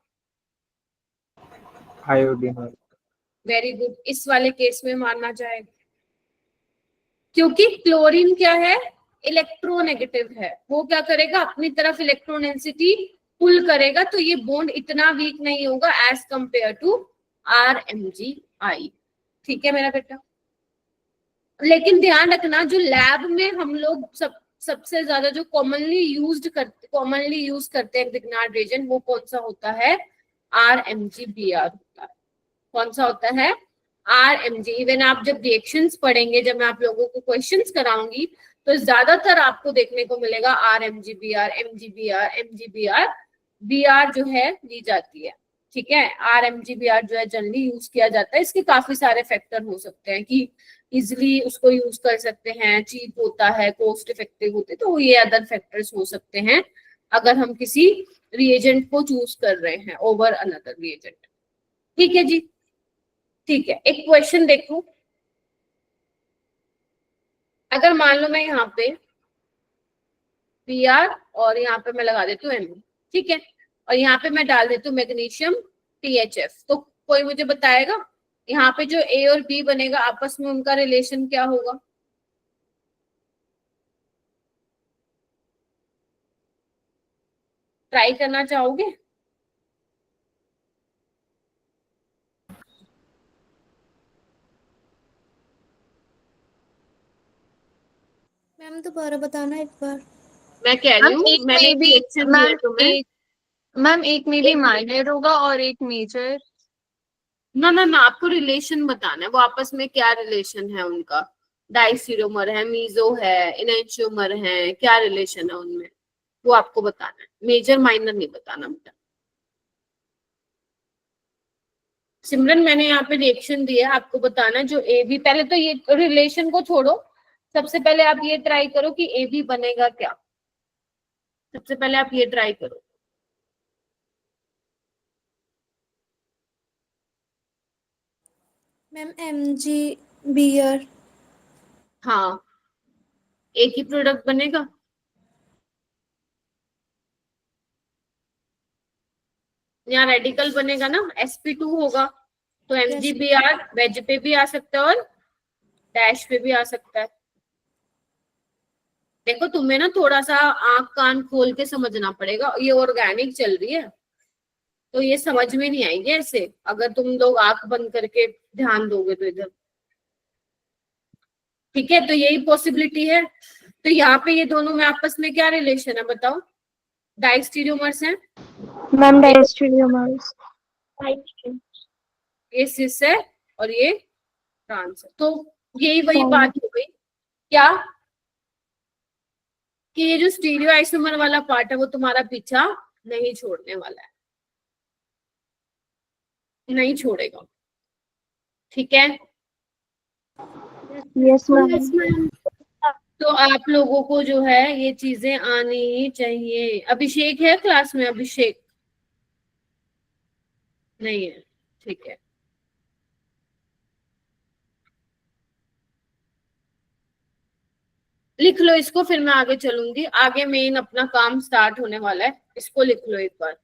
आयोडीन। वेरी गुड, इस वाले केस में मारना चाहेगा, क्योंकि क्लोरीन क्या है, इलेक्ट्रोनेगेटिव है, वो क्या करेगा, अपनी तरफ इलेक्ट्रोनेगेटिविटी पुल करेगा, तो ये बॉन्ड इतना वीक नहीं होगा एज कंपेयर टू RMgI। ठीक है मेरा बेटा, लेकिन ध्यान रखना जो लैब में हम लोग सबसे ज्यादा जो कॉमनली यूज करते हैं ग्रिग्नार्ड रिएजेंट, वो कौन सा होता है, RMgBr होता है। कौन सा होता है, RMg। इवन आप जब रिएक्शंस पढ़ेंगे, जब मैं आप लोगों को क्वेश्चंस कराऊंगी, तो ज्यादातर आपको देखने को मिलेगा RMgBr, MgBr, MgBr, Br जो है ली जाती है। ठीक है, RMgBr जो है जनरली यूज किया जाता है। इसके काफी सारे फैक्टर हो सकते हैं कि इजिली उसको यूज कर सकते हैं, चीप होता है, कॉस्ट इफेक्टिव होते, तो ये अदर फैक्टर्स हो सकते हैं अगर हम किसी रिएजेंट को चूज कर रहे हैं ओवर अनदर रिएजेंट। ठीक है जी, ठीक है। एक क्वेश्चन देखो, अगर मान लो मैं यहाँ पे Br और यहाँ पे मैं लगा देती हूँ Me, ठीक है। और यहाँ पे मैं डाल देती हूँ मैग्नीशियम THF। तो कोई मुझे बताएगा यहाँ पे जो A और B बनेगा आपस में उनका रिलेशन क्या होगा? ट्राई करना चाहोगे? मैम दोबारा बताना एक बार। मैं कह रही हूँ, एक मैंने में भी रिएक्शन दिया तुम्हें। मैम एक में भी एक में- माइनर होगा और एक मेजर। ना ना ना, आपको रिलेशन बताना है, वो आपस में क्या रिलेशन है उनका। डाइस्टीरियोमर है, मीजो है, इनएंशियोमर है, क्या रिलेशन है उनमें, वो आपको बताना है। मेजर माइनर नहीं बताना बेटा। सिमरन मैंने यहाँ पे रिएक्शन दिया, आपको बताना है जो ए बी, पहले तो ये रिलेशन को छोड़ो, सबसे पहले आप ये ट्राई करो कि ए बी बनेगा क्या। सबसे पहले आप ये ट्राई करो। Ma'am MgBr। हाँ, एक ही प्रोडक्ट बनेगा। यहाँ रेडिकल बनेगा ना, sp2 होगा, तो MgBr वेज पे भी आ सकता है और डैश पे भी आ सकता है। देखो तुम्हें ना थोड़ा सा आंख कान खोल के समझना पड़ेगा, ये ऑर्गेनिक चल रही है तो ये समझ में नहीं आएगी ऐसे, अगर तुम लोग आंख बंद करके ध्यान दोगे तो इधर। ठीक है, तो यही पॉसिबिलिटी है। तो यहाँ पे ये दोनों में आपस में क्या रिलेशन है बताओ? डाइस्टीरियोमर्स हैं, मैम डायस्टेरियोमर्स। ये सिस है और ये ट्रांस है। तो यही वही हाँ। बात हो गई क्या, कि ये जो स्टीरियो आइसोमर वाला पार्ट है वो तुम्हारा पीछा नहीं छोड़ने वाला है, नहीं छोड़ेगा। ठीक है, यस मैम। तो आप लोगों को जो है ये चीजें आनी ही चाहिए। अभिषेक है क्लास में? अभिषेक नहीं है, ठीक है। लिख लो इसको, फिर मैं आगे चलूंगी। आगे मेन अपना काम स्टार्ट होने वाला है, इसको लिख लो एक बार।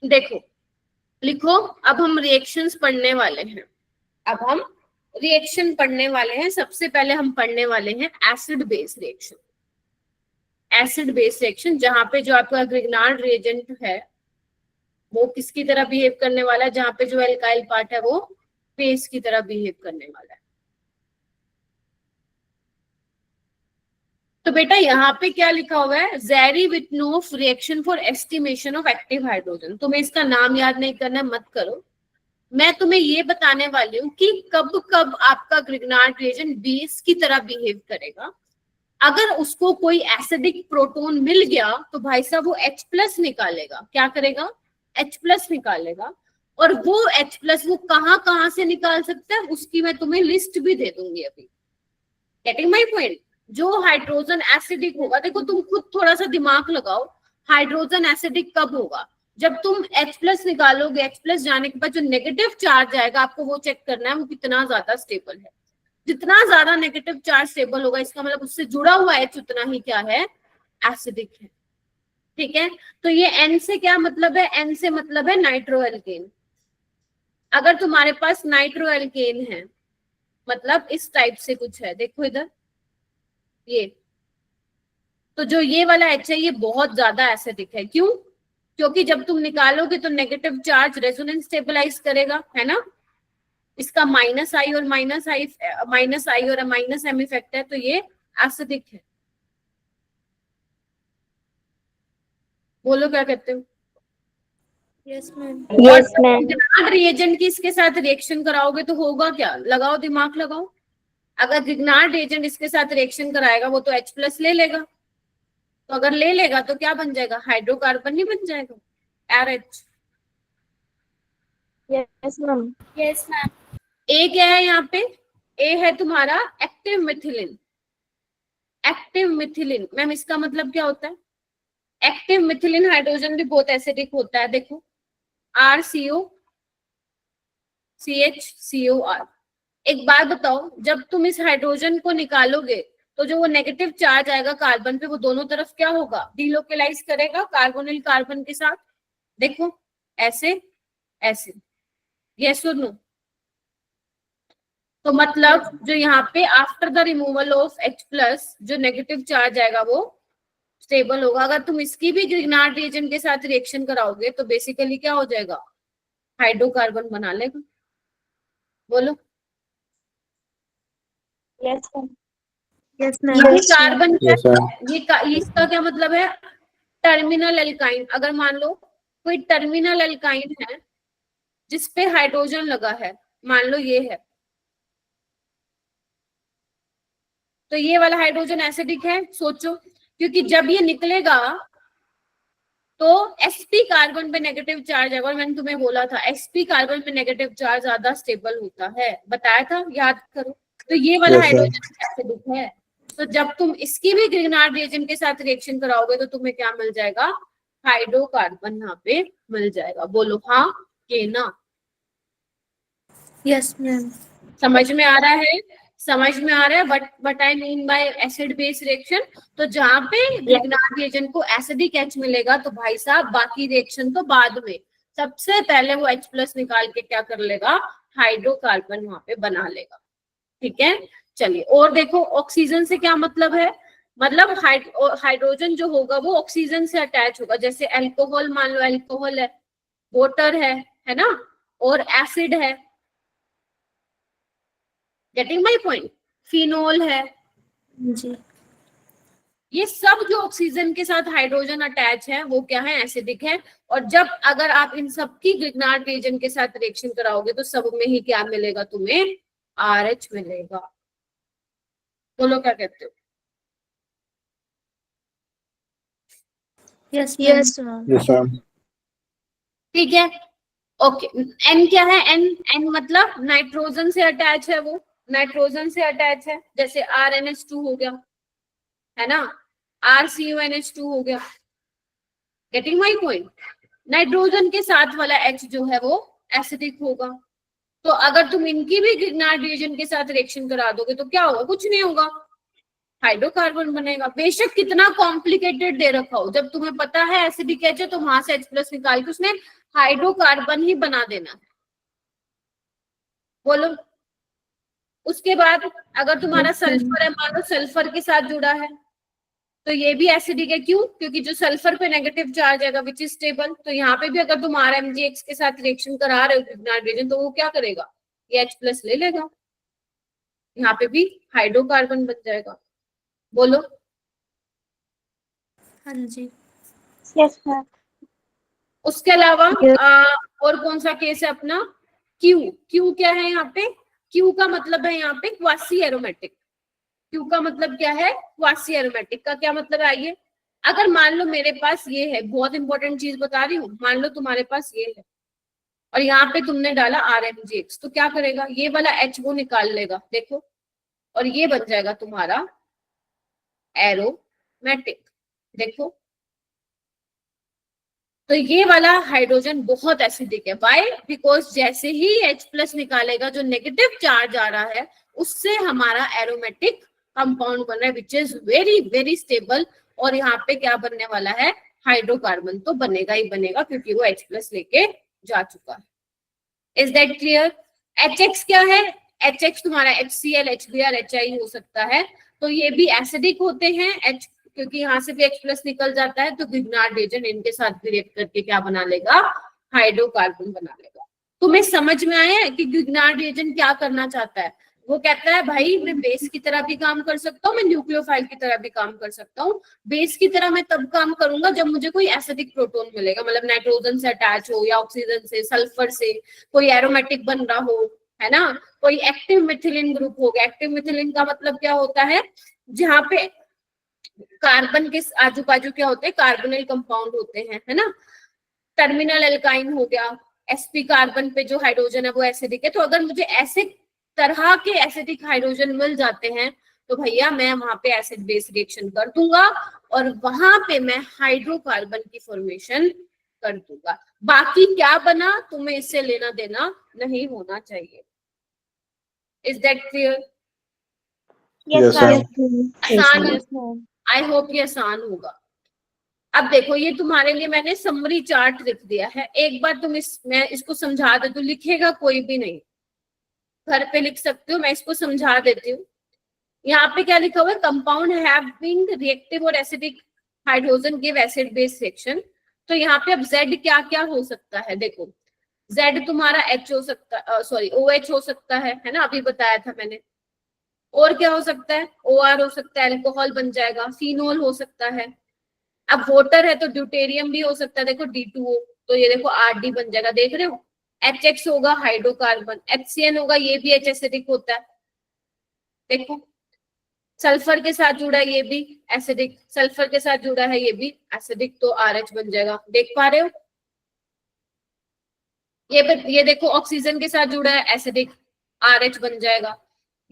देखो लिखो, अब हम रिएक्शंस पढ़ने वाले हैं। अब हम रिएक्शन पढ़ने वाले हैं। सबसे पहले हम पढ़ने वाले हैं acid base reaction. Acid base reaction जहां पे जो आपका ग्रिग्नार्ड रिएजेंट है वो किसकी तरह बिहेव करने वाला है, जहां पे जो एल्काइल पार्ट है वो बेस की तरह बिहेव करने वाला है। तो बेटा यहाँ पे क्या लिखा हुआ है, Zerewitinoff reaction for estimation of active hydrogen. तुम्हें इसका नाम याद नहीं करना, मत करो। मैं तुम्हें ये बताने वाली हूँ कि कब कब आपका ग्रिग्नार्ड रिएजेंट बेस की तरह बिहेव करेगा। अगर उसको कोई एसिडिक प्रोटोन मिल गया तो भाई साहब वो H+ निकालेगा। क्या करेगा? H+ निकालेगा। और वो H+ वो कहाँ से निकाल सकता है उसकी मैं तुम्हें लिस्ट भी दे दूंगी अभी। Getting my point? जो हाइड्रोजन एसिडिक होगा, देखो तुम खुद थोड़ा सा दिमाग लगाओ, हाइड्रोजन एसिडिक कब होगा? जब तुम H+ निकालोगे, H+ जाने के बाद जो नेगेटिव चार्ज आएगा आपको वो चेक करना है वो कितना ज्यादा स्टेबल है। जितना ज्यादा नेगेटिव चार्ज स्टेबल होगा इसका मतलब उससे जुड़ा हुआ H उतना ही क्या है, एसिडिक है। ठीक है, तो ये N से क्या मतलब है? N से मतलब है नाइट्रोएल्केन। अगर तुम्हारे पास नाइट्रोएल्केन है मतलब इस टाइप से कुछ है, देखो इधर ये, तो जो ये वाला H है ये बहुत ज्यादा एसिडिक है। क्यों? क्योंकि जब तुम निकालोगे तो नेगेटिव चार्ज रेजोनेंस स्टेबलाइज करेगा, है ना। इसका -I और -I और -M इफेक्ट है, तो ये एसिडिक है। बोलो क्या कहते हो? Yes ma'am. Yes ma'am. Reagent की इसके साथ रिएक्शन कराओगे तो होगा क्या? लगाओ दिमाग लगाओ। अगर ग्रिग्नार्ड रिएजेंट इसके साथ रिएक्शन कराएगा वो तो H+ ले लेगा, तो अगर ले लेगा तो क्या बन जाएगा? हाइड्रोकार्बन ही बन जाएगा, RH। Yes ma'am. Yes ma'am. A क्या है यहाँ पे? ए है तुम्हारा active methylene. Active methylene, ma'am इसका मतलब क्या होता है? एक्टिव मिथिलिन हाइड्रोजन भी बहुत एसिडिक होता है, देखो RCO CHCOR। एक बात बताओ, जब तुम इस हाइड्रोजन को निकालोगे तो जो वो नेगेटिव चार्ज आएगा कार्बन पे, वो दोनों तरफ क्या होगा? डीलोकेलाइज करेगा कार्बोनिल कार्बन के साथ, देखो ऐसे ऐसे, यस और नो? तो मतलब जो यहाँ पे after the removal of H+ जो नेगेटिव चार्ज आएगा वो स्टेबल होगा। अगर तुम इसकी भी ग्रिग्नार्ड रिएजेंट के साथ रिएक्शन कराओगे तो बेसिकली क्या हो जाएगा? हाइड्रोकार्बन बना लेगा। बोलो। Yes, ma'am. यस ये मैम। Carbon Yes, ma'am. ये इसका क्या मतलब है? Terminal alkyne. अगर मान लो कोई टर्मिनल एल्काइन है जिसपे हाइड्रोजन लगा है, मान लो ये है, तो ये वाला हाइड्रोजन एसिडिक है, सोचो, क्योंकि जब ये निकलेगा तो sp कार्बन पे नेगेटिव चार्ज है, और मैंने तुम्हें बोला था sp कार्बन पे नेगेटिव चार्ज ज्यादा स्टेबल होता है, बताया था, याद करो। तो ये वाला Yes, sir. हाइड्रोजन एसिडिक है, तो जब तुम इसकी भी ग्रिग्नार्ड रिएजेंट के साथ रिएक्शन कराओगे तो तुम्हें क्या मिल जाएगा? हाइड्रोकार्बन यहाँ पे मिल जाएगा। बोलो हाँ के ना? Yes ma'am. समझ में आ रहा है? समझ में आ रहा है what I mean by acid base reaction? तो जहाँ पे ग्रिग्नार्ड रिएजेंट को एसिडिक H मिलेगा तो भाई साहब बाकी रिएक्शन तो बाद में, सबसे पहले वो H+ निकाल के क्या कर लेगा? हाइड्रोकार्बन वहां पे बना लेगा। ठीक है, चलिए और देखो ऑक्सीजन से क्या मतलब है? मतलब हाइड्रोजन जो होगा वो ऑक्सीजन से अटैच होगा। जैसे अल्कोहल, मान लो अल्कोहल है, वाटर है ना, और एसिड है, गेटिंग माय पॉइंट? फिनोल है, जी। ये सब जो ऑक्सीजन के साथ हाइड्रोजन अटैच है वो क्या है? एसिडिक है। और जब अगर आप इन सब की ग्रिग्नार्ड रिएजेंट के साथ रिएक्शन कराओगे तो सब में ही क्या मिलेगा तुम्हें? RH मिलेगा। बोलो क्या कहते हो? Yes Yes. Ma'am. Yes, ma'am. ठीक है, ओके। N क्या है? N मतलब नाइट्रोजन से अटैच है, वो नाइट्रोजन से अटैच है, जैसे RNH2 हो गया, है ना, RCONH2 हो गया। Getting my point? नाइट्रोजन के साथ वाला H जो है वो एसिडिक होगा। तो अगर तुम इनकी भी ग्रिग्नार्ड रिएजेंट के साथ रिएक्शन करा दोगे तो क्या होगा? कुछ नहीं होगा, हाइड्रोकार्बन बनेगा। बेशक कितना कॉम्प्लिकेटेड दे रखा हो, जब तुम्हें पता है एसिडिक H है तो वहां से H+ निकाल के उसने हाइड्रोकार्बन ही बना देना है। बोलो। उसके बाद अगर तुम्हारा सल्फर है, मान लो सल्फर के साथ जुड़ा है तो ये भी एसिडिक है। क्यों? क्योंकि जो सल्फर पे नेगेटिव चार्ज आएगा विच इज स्टेबल, तो यहाँ पे भी अगर तुम RMgX के साथ रिएक्शन करा रहे हो ग्रिग्नार्ड रिएजेंट, तो वो क्या करेगा? ये H+ ले लेगा, यहाँ पे भी हाइड्रोकार्बन बन जाएगा। बोलो। हाँ जी। Yes, ma'am. उसके अलावा Yes. और कौन सा केस है अपना? क्यू क्या है यहाँ पे? क्यू का मतलब है यहाँ पे क्वासी एरोमेटिक। क्यू का मतलब क्या है? क्वासी एरोमेटिक का क्या मतलब है? आइए, अगर मान लो मेरे पास ये है, बहुत इंपॉर्टेंट चीज बता रही हूँ, मान लो तुम्हारे पास ये है और यहाँ पे तुमने डाला RMgX, तो क्या करेगा? ये वाला H वो निकाल लेगा, देखो, और ये बन जाएगा तुम्हारा एरोमेटिक। देखो, तो ये वाला हाइड्रोजन बहुत एसिडिक है। व्हाई? बिकॉज जैसे ही H+ निकालेगा जो नेगेटिव चार्ज आ रहा है उससे हमारा एरोमेटिक कंपाउंड बन रहा है which is very very stable, और यहाँ पे क्या बनने वाला है? हाइड्रोकार्बन तो बनेगा ही बनेगा क्योंकि वो H+ लेके जा चुका है। Is that clear? HX क्या है? HX तुम्हारा HCl, HBr, HI हो सकता है, तो ये भी एसिडिक होते हैं। H क्योंकि यहाँ से भी H+ निकल जाता है तो ग्रिग्नार्ड रिएजेंट इनके साथ रिएक्ट करके क्या बना लेगा? हाइड्रोकार्बन बना लेगा। तुम्हें समझ में आया है कि ग्रिग्नार्ड रिएजेंट क्या करना चाहता है? वो कहता है भाई मैं बेस की तरह भी काम कर सकता हूँ, मैं न्यूक्लियोफाइल की तरह भी काम कर सकता हूँ। बेस की तरह मैं तब काम करूंगा जब मुझे कोई एसिडिक प्रोटोन मिलेगा, मतलब नाइट्रोजन से अटैच हो या ऑक्सीजन से, सल्फर से कोई एरोमेटिक बन रहा हो, है ना, कोई एक्टिव मिथिलिन ग्रुप होगा। एक्टिव मिथिलिन का मतलब क्या होता है? जहाँ पे कार्बन के आजू बाजू क्या होते हैं? कार्बोनिल कंपाउंड होते हैं, है ना। टर्मिनल एल्काइन हो गया, sp कार्बन पे जो हाइड्रोजन है वो एसिडिक है। तो अगर मुझे ऐसे तरह के एसिडिक हाइड्रोजन मिल जाते हैं तो भैया मैं वहां पे एसिड बेस रिएक्शन कर दूंगा और वहां पे मैं हाइड्रोकार्बन की फॉर्मेशन कर दूंगा। बाकी क्या बना तुम्हें इससे लेना देना नहीं होना चाहिए। Is that clear? Yes, Yes, ma'am. ma'am. आसान है? Yes, ma'am. आई होप ये आसान होगा। अब देखो ये तुम्हारे लिए मैंने समरी चार्ट लिख दिया है। एक बार तुम मैं इसको समझा दे तो लिखेगा कोई भी नहीं, घर पे लिख सकते हो, मैं इसको समझा देती हूँ। यहाँ पे क्या लिखा हुआ है, कंपाउंड हैविंग रिएक्टिव और acidic hydrogen give acid base reaction. तो यहाँ पे अब Z क्या क्या हो सकता है, देखो Z तुम्हारा H हो सकता है, सॉरी OH हो सकता है ना, अभी बताया था मैंने। और क्या हो सकता है, OR हो सकता है, अल्कोहल बन जाएगा, फिनोल हो सकता है। अब वाटर है तो ड्यूटेरियम भी हो सकता है, देखो D2O, तो ये देखो RD बन जाएगा, देख रहे हो। HX होगा हाइड्रोकार्बन, HCN होगा, ये भी H एसिडिक होता है, देखो। सल्फर के साथ जुड़ा है ये भी एसिडिक, सल्फर के साथ जुड़ा है ये भी एसिडिक, तो RH बन जाएगा, देख पा रहे हो। ये देखो ऑक्सीजन के साथ जुड़ा है एसिडिक, RH बन जाएगा।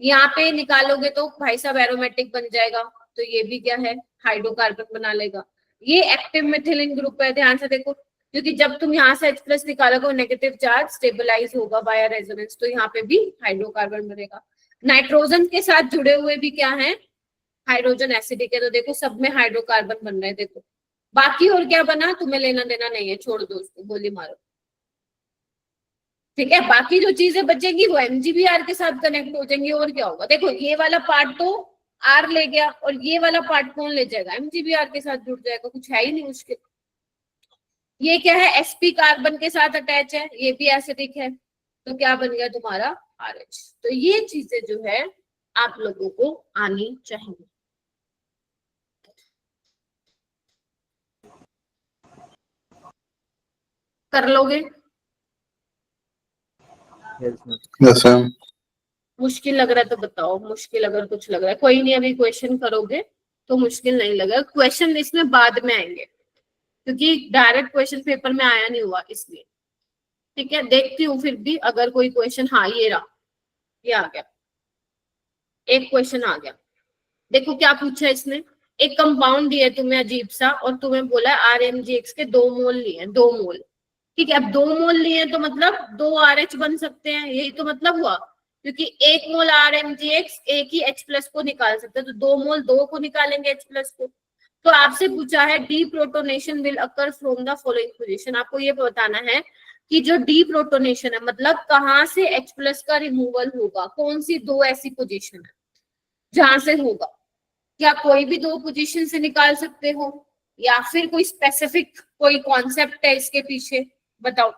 यहाँ पे निकालोगे तो भाई साहब एरोमेटिक बन जाएगा, तो ये भी क्या है, हाइड्रोकार्बन बना लेगा। ये एक्टिव मिथिलीन ग्रुप है, ध्यान से देखो, क्योंकि जब तुम यहाँ से H+ निकालोगे नेगेटिव चार्ज स्टेबलाइज होगा वाया रेजोनेंस, तो यहाँ पे भी हाइड्रोकार्बन बनेगा। नाइट्रोजन के साथ जुड़े हुए भी क्या है, हाइड्रोजन एसिडिक है, तो देखो सब में हाइड्रोकार्बन बन रहे हैं, देखो। बाकी और क्या बना तुम्हें लेना देना नहीं है, छोड़ दो उसको, गोली मारो, ठीक है। बाकी जो चीजें बचेंगी वो MgBr के साथ कनेक्ट हो जाएंगी, और क्या होगा, देखो ये वाला पार्ट तो R ले गया, और ये वाला पार्ट कौन ले जाएगा, MgBr के साथ जुड़ जाएगा, कुछ है ही नहीं मुश्किल। ये क्या है, sp कार्बन के साथ अटैच है, ये भी एसिडिक है, तो क्या बन गया तुम्हारा RH। तो ये चीजें जो है आप लोगों को आनी चाहिए। कर लोगे? Yes, ma'am. मुश्किल लग रहा है तो बताओ, मुश्किल अगर कुछ लग रहा है, कोई नहीं, अभी क्वेश्चन करोगे तो मुश्किल नहीं लगेगा। क्वेश्चन इसमें बाद में आएंगे, क्योंकि डायरेक्ट क्वेश्चन पेपर में आया नहीं हुआ इसलिए, ठीक है। देखती हूँ फिर भी अगर कोई क्वेश्चन, हाँ ये रहा, ये आ गया, एक क्वेश्चन आ गया। देखो क्या पूछा है इसने, एक कंपाउंड दिया है तुम्हें अजीब सा, और तुम्हें बोला है RMgX के 2 मोल लिए, 2 मोल, ठीक है। अब 2 मोल लिए तो मतलब 2 RH बन सकते हैं, यही तो मतलब हुआ, क्योंकि 1 मोल RMgX एक ही H+ को निकाल सकते हैं, तो 2 मोल 2 को निकालेंगे H+ को। तो आपसे पूछा है deprotonation will occur from the following position. आपको ये बताना है कि जो डीप्रोटोनेशन है मतलब कहाँ से H+ का रिमूवल होगा, कौन सी 2 ऐसी पोजीशन है जहां से होगा। क्या कोई भी 2 पोजीशन से निकाल सकते हो, या फिर कोई स्पेसिफिक कोई कॉन्सेप्ट है इसके पीछे, बताओ।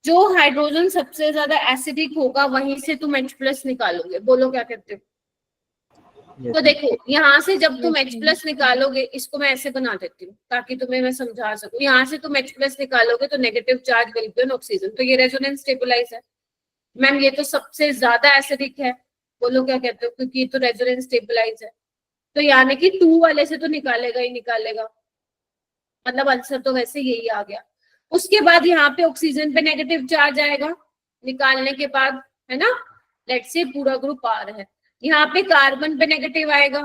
जो हाइड्रोजन सबसे ज्यादा एसिडिक होगा वहीं से तुम H+ निकालोगे, बोलो क्या कहते हो। तो देखो यहाँ से जब तुम H+ निकालोगे, इसको मैं ऐसे बना देती हूँ ताकि तुम्हें मैं समझा सकूं। यहाँ से तुम H+ निकालोगे तो negative charge will be on oxygen, तो ये रेजोनेंस स्टेबलाइज है। मैम ये तो सबसे ज्यादा एसिडिक है, बोलो क्या कहते हो, क्योंकि ये तो रेजोनेंस स्टेबलाइज है, तो यानी कि 2 वाले से तो निकालेगा ही निकालेगा, मतलब आंसर तो वैसे यही आ गया। उसके बाद यहाँ पे ऑक्सीजन पे नेगेटिव चार्ज आएगा निकालने के बाद, है ना। लेट्स से पूरा ग्रुप R है, यहाँ पे कार्बन पे नेगेटिव आएगा,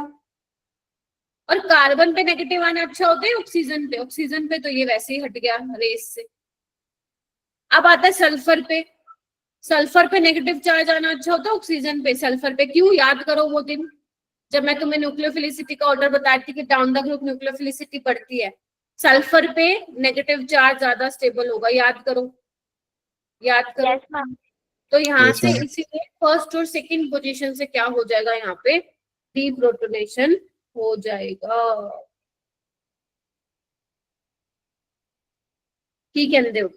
और कार्बन पे नेगेटिव आना अच्छा होता है ऑक्सीजन पे, ऑक्सीजन पे तो ये वैसे ही हट गया रेस से। अब आता है सल्फर पे, सल्फर पे नेगेटिव चार्ज आना अच्छा होता है ऑक्सीजन पे, सल्फर पे क्यों, याद करो वो दिन जब मैं तुम्हें न्यूक्लियोफिलिसिटी का ऑर्डर बताती थी कि डाउन द ग्रुप न्यूक्लियोफिलिसिटी बढ़ती है, सल्फर पे नेगेटिव चार्ज ज्यादा स्टेबल होगा, याद करो, याद करो। Yes, ma'am. तो यहाँ Yes, से ma'am. इसीलिए फर्स्ट और सेकंड पोजीशन से क्या हो जाएगा, यहाँ पे डीप्रोटोनेशन हो जाएगा, ठीक है देव।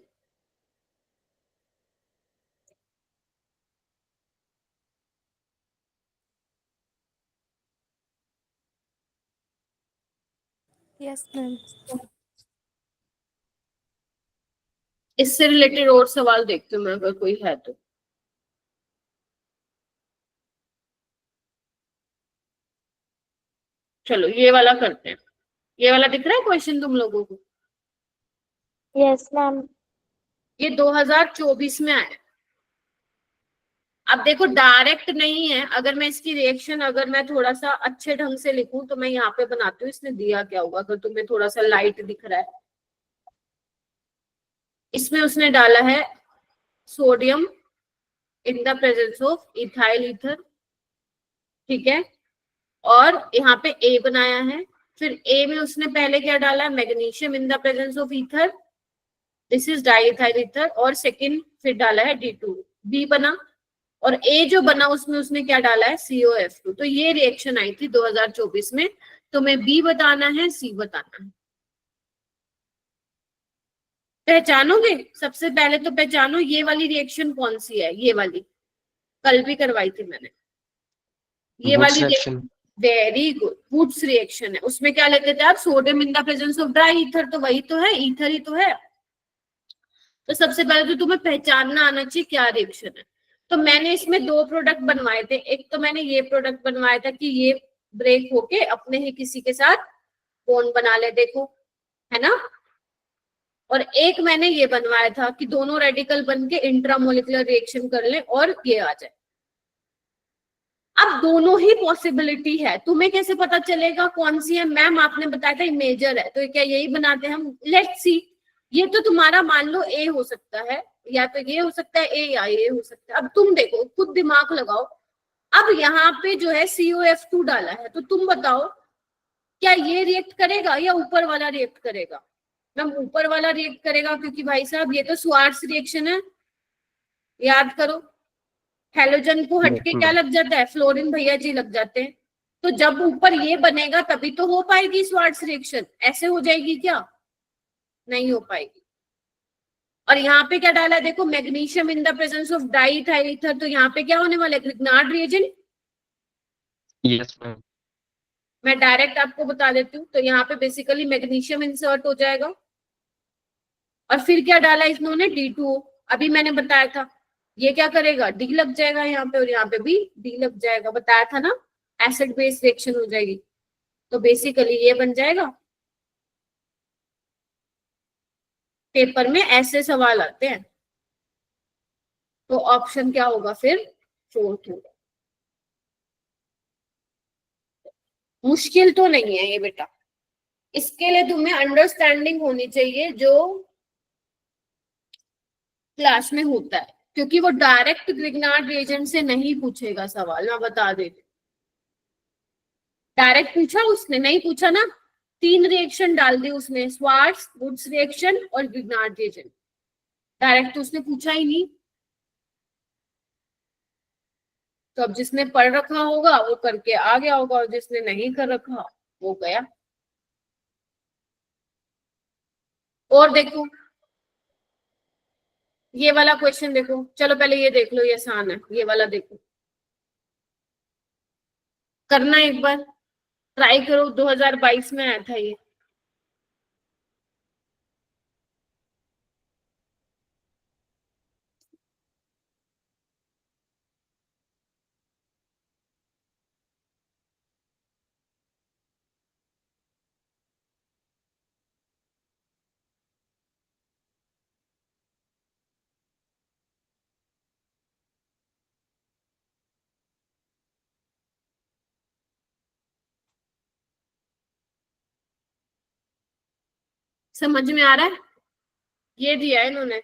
Yes ma'am. इससे रिलेटेड और सवाल देखती हूँ मैं अगर कोई है तो। चलो ये वाला करते हैं, ये वाला दिख रहा है क्वेश्चन तुम लोगों को, Yes, ma'am. ये 2024 में आया। अब देखो डायरेक्ट नहीं है, अगर मैं इसकी रिएक्शन अगर मैं थोड़ा सा अच्छे ढंग से लिखूं तो मैं यहाँ पे बनाती हूँ, इसने दिया क्या होगा अगर तुम्हें थोड़ा सा लाइट दिख रहा है। इसमें उसने डाला है sodium in the presence of ethyl ether, ठीक है, और यहाँ पे ए बनाया है। फिर ए में उसने पहले क्या डाला है, magnesium in the presence of ether, this is diethyl ether, और सेकंड फिर डाला है D2, बी बना, और ए जो बना उसमें उसने क्या डाला है, COF2। तो ये रिएक्शन आई थी 2024 में। तुम्हें बी बताना है, सी बताना है। पहचानोगे? सबसे पहले तो पहचानो ये वाली रिएक्शन कौन सी है, ये वाली कल भी करवाई थी मैंने, ये वाली reaction. Very good, Wurtz reaction है। उसमें क्या लेते थे आप, sodium in the presence of dry ether, तो वही तो है, ईथर ही तो है। तो सबसे पहले तो तुम्हें पहचानना आना चाहिए क्या रिएक्शन है। तो मैंने इसमें दो प्रोडक्ट बनवाए थे, एक तो मैंने ये प्रोडक्ट बनवाया था कि ये ब्रेक होके अपने ही किसी के साथ बॉन्ड बना ले, देखो, है ना, और एक मैंने ये बनवाया था कि दोनों रेडिकल बन के इंट्रामोलिकुलर रिएक्शन कर ले और ये आ जाए। अब दोनों ही पॉसिबिलिटी है, तुम्हें कैसे पता चलेगा कौन सी है? मैम आपने बताया था मेजर है, तो क्या यही बनाते हैं हम? लेट्स सी, ये तो तुम्हारा मान लो ए हो सकता है, या तो ये हो सकता है ए, या ये हो सकता है। अब तुम देखो, खुद दिमाग लगाओ। अब यहाँ पे जो है COF2 डाला है, तो तुम बताओ क्या ये रिएक्ट करेगा या ऊपर वाला रिएक्ट करेगा? मैम ऊपर वाला रिएक्ट करेगा, क्योंकि भाई साहब ये तो स्वार्ट्स रिएक्शन है, याद करो। हैलोजन को हटके क्या लग जाता है, फ्लोरीन भैया जी लग जाते हैं। तो जब ऊपर ये बनेगा तभी तो हो पाएगी स्वार्ट्स रिएक्शन, ऐसे हो जाएगी क्या? नहीं हो पाएगी। और यहाँ पे क्या डाला है, देखो, magnesium in the presence of diethyl ether, तो यहाँ पे क्या होने वाला है, ग्रिग्नार्ड रिएजेंट। Yes ma'am. मैं डायरेक्ट आपको बता देती हूँ, तो यहाँ पे बेसिकली मैग्नीशियम इंसर्ट हो जाएगा। और फिर क्या डाला इन्होंने, D2O। अभी मैंने बताया था ये क्या करेगा, डी लग जाएगा यहाँ पे, और यहाँ पे भी डी लग जाएगा, बताया था ना, एसिड बेस रिएक्शन हो जाएगी। तो बेसिकली ये बन जाएगा। पेपर में ऐसे सवाल आते हैं, तो ऑप्शन क्या होगा फिर, फोर्थ होगा। मुश्किल तो नहीं है ये बेटा, इसके लिए तुम्हें अंडरस्टैंडिंग होनी चाहिए जो क्लास में होता है, क्योंकि वो डायरेक्ट ग्रिग्नार्ड रिएजेंट से नहीं पूछेगा सवाल, मैं बता देती। डायरेक्ट पूछा उसने? नहीं पूछा ना, 3 रिएक्शन डाल दी उसने, स्वार्ट्स, वुड्स रिएक्शन और ग्रिग्नार्ड रिएजेंट। डायरेक्ट तो उसने पूछा ही नहीं। तो अब जिसने पढ़ रखा होगा वो करके आ गया होगा, और जिसने नहीं कर रखा वो गया। और देखो ये वाला क्वेश्चन देखो, चलो पहले ये देख लो, ये आसान है, ये वाला देखो, करना एक बार ट्राई करो, 2022 में आया था ये। समझ में आ रहा है? ये दिया है इन्होंने,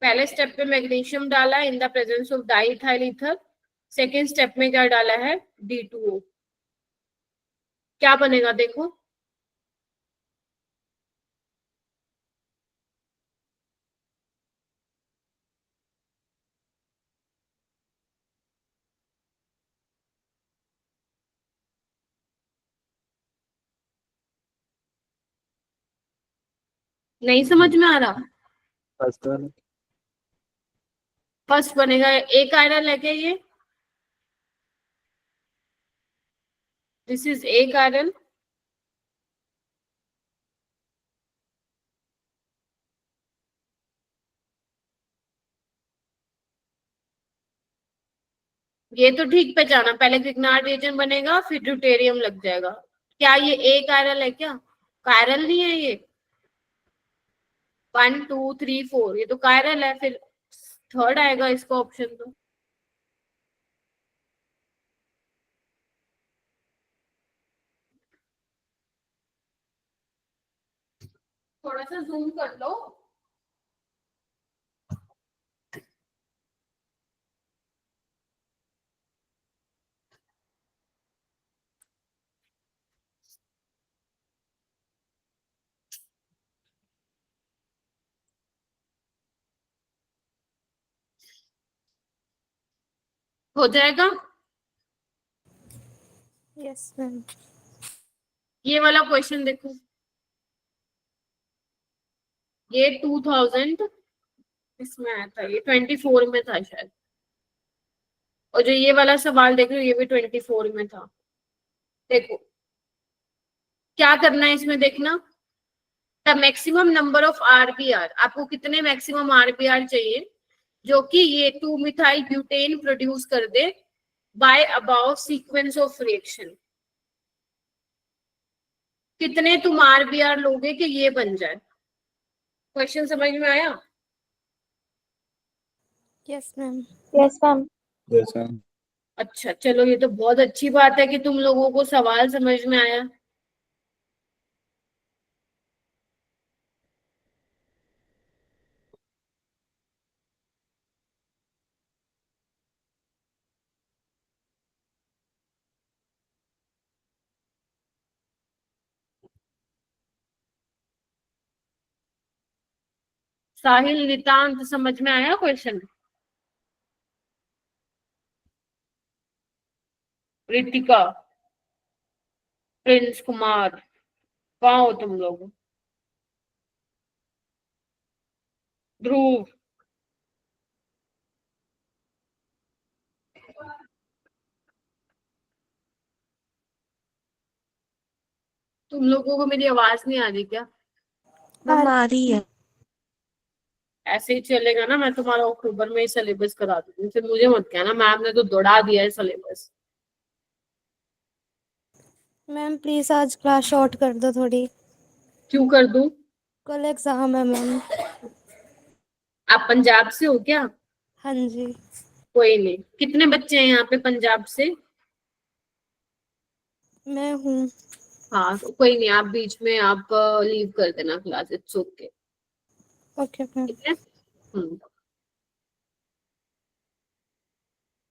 पहले स्टेप पे मैग्नीशियम डाला है in the presence of diethyl ether, second step में क्या डाला है, D2O। क्या बनेगा देखो, नहीं समझ में आ रहा? फर्स्ट बनेगा एक आयरन लेके, ये दिस इज एक आयरन, ये तो ठीक पहचाना, पहले ग्रिग्नार्ड रिएजेंट बनेगा फिर ड्यूटेरियम लग जाएगा। क्या ये एक आयरन है क्या? कायरल नहीं है ये, 1 2 3 4, ये तो कायरल है, फिर थर्ड आएगा इसका ऑप्शन तो। थोड़ा सा जूम कर लो। हो जाएगा। Yes ma'am. ये वाला क्वेश्चन देखो, ये 2000 इसमें आया था, ये 24 में था शायद, और जो ये वाला सवाल देख रहे हो ये भी 24 में था। देखो क्या करना है इसमें, देखना the maximum number of RBR, आपको कितने मैक्सिमम आरबीआर चाहिए जो कि ये 2 मिथाइल ब्यूटेन प्रोड्यूस कर दे by above sequence of reaction. कितने तुम आरबीआर लोगे कि ये बन जाए? क्वेश्चन समझ में आया? Yes ma'am. Yes, ma'am. Yes, ma'am. अच्छा चलो, ये तो बहुत अच्छी बात है कि तुम लोगों को सवाल समझ में आया। साहिल, नितांत, समझ में आया क्वेश्चन? रितिका, प्रिंस कुमार, कहाँ हो तुम लोग? ध्रुव, तुम लोगों को मेरी आवाज नहीं आ रही क्या? मैम आ रही है। ऐसे ही चलेगा ना, मैं तुम्हारा अक्टूबर में ही सिलेबस करा दूंगी, फिर मुझे मत कहना मैम ने तो दौड़ा दिया है सिलेबस। मैम प्लीज आज क्लास शॉर्ट कर दो थोड़ी, क्यों कर दूं? कल एग्जाम है मैम। आप पंजाब से हो क्या? हाँ जी। कोई नहीं, कितने बच्चे हैं यहाँ पे पंजाब से? मैं हूँ। हाँ तो कोई नहीं, आप बीच में आप लीव कर देना class, it's okay. Okay ma'am. ठीक है।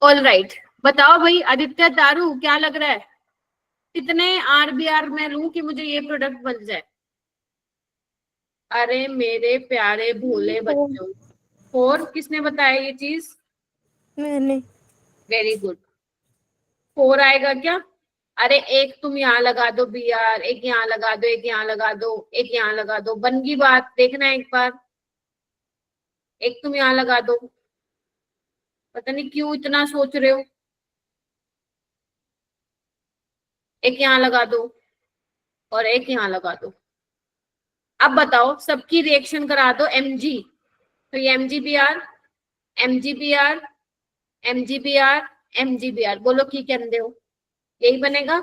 ऑल राइट, बताओ भाई आदित्य दारू, क्या लग रहा है कितने आरबीआर में लूं कि मुझे ये प्रोडक्ट बन जाए? अरे मेरे प्यारे भोले बच्चों, 4 किसने बताया ये चीज? मैंने। Very good. 4 आएगा क्या? अरे एक तुम यहाँ लगा दो बी आर, एक यहाँ लगा दो, एक यहाँ लगा दो, एक यहाँ लगा दो, बन गई बात, देखना एक बार। एक तुम यहाँ लगा दो, पता नहीं क्यों इतना सोच रहे हो। एक यहाँ लगा दो और एक यहाँ लगा दो। अब बताओ, सबकी रिएक्शन करा दो mg, तो ये mgbr, mgbr, mgbr, mgbr, बोलो की कहते हो, यही बनेगा।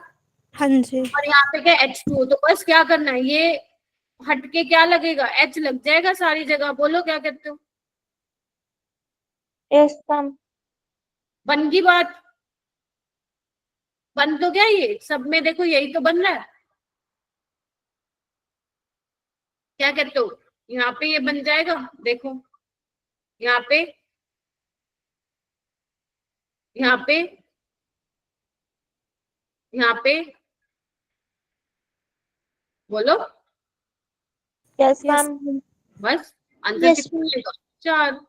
हाँ जी। और यहाँ पे क्या H2, तो बस क्या करना है, ये हटके क्या लगेगा, H लग जाएगा सारी जगह। बोलो क्या कहते हो? Yes, ma'am. बन गई बात। बन तो क्या, ये सब में देखो यही तो बन रहा है। क्या कहते हो? यहाँ पे ये बन जाएगा, देखो यहाँ पे, यहाँ पे, यहाँ पे, बोलो। Yes, yes ma'am. बस आंसर Yes, कितना ma'am. आएगा? 4।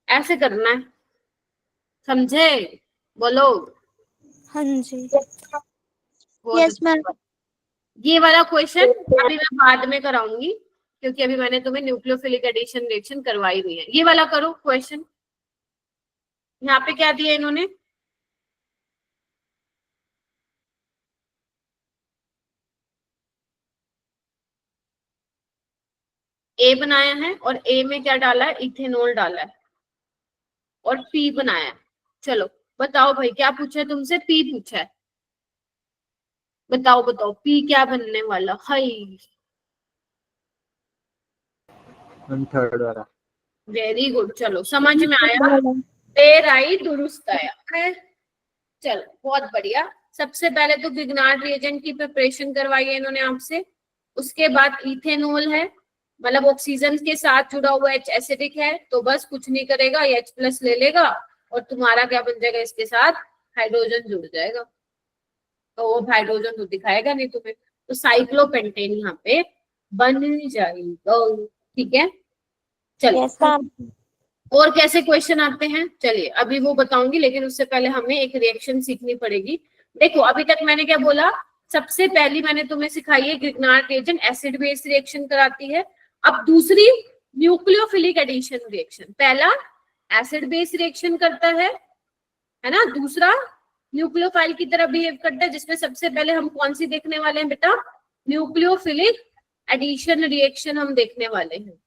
ऐसे करना है, समझे? बोलो। हाँ जी। बहुत Yes, अच्छी ma'am. बात। ये वाला क्वेश्चन अभी मैं बाद में कराऊंगी, क्योंकि अभी मैंने तुम्हें न्यूक्लियोफिलिक एडिशन रिएक्शन करवाई नहीं है। ये वाला करो क्वेश्चन। यहाँ पे क्या दिया इन्होंने? ए बनाया है और ए में क्या डाला है, इथेनॉल डाला है, और पी बनाया है। चलो बताओ भाई, क्या पूछा है तुमसे? पी पूछा है। बताओ बताओ पी क्या बनने वाला है? मैम थर्ड वाला। वेरी गुड, चलो समझ में आया, देर आई दुरुस्त आया है। चलो बहुत बढ़िया। सबसे पहले तो गिगनार्ड रिएजेंट की प्रिपरेशन करवाई है इन्होंने आपसे। उसके बाद इथेनॉल है, मतलब ऑक्सीजन के साथ जुड़ा हुआ H एसिडिक है, तो बस कुछ नहीं करेगा, ये H+ ले लेगा और तुम्हारा क्या बन जाएगा, इसके साथ हाइड्रोजन जुड़ जाएगा, तो वो हाइड्रोजन तो दिखाएगा नहीं तुम्हें, तो साइक्लोपेंटेन यहाँ पे बन जाएगा। ठीक है, चलिए यस मैम। और कैसे क्वेश्चन आते हैं, चलिए अभी वो बताऊंगी, लेकिन उससे पहले हमें एक रिएक्शन सीखनी पड़ेगी। देखो अभी तक मैंने क्या बोला, सबसे पहली मैंने तुम्हें सिखाई है गिगनार्ड रिएजेंट एसिड बेस रिएक्शन कराती है। अब दूसरी न्यूक्लियोफिलिक एडिशन रिएक्शन, पहला एसिड बेस रिएक्शन करता है ना, दूसरा न्यूक्लियोफाइल की तरह बिहेव करता है, जिसमें सबसे पहले हम कौन सी देखने वाले हैं बेटा, न्यूक्लियोफिलिक एडिशन रिएक्शन हम देखने वाले हैं।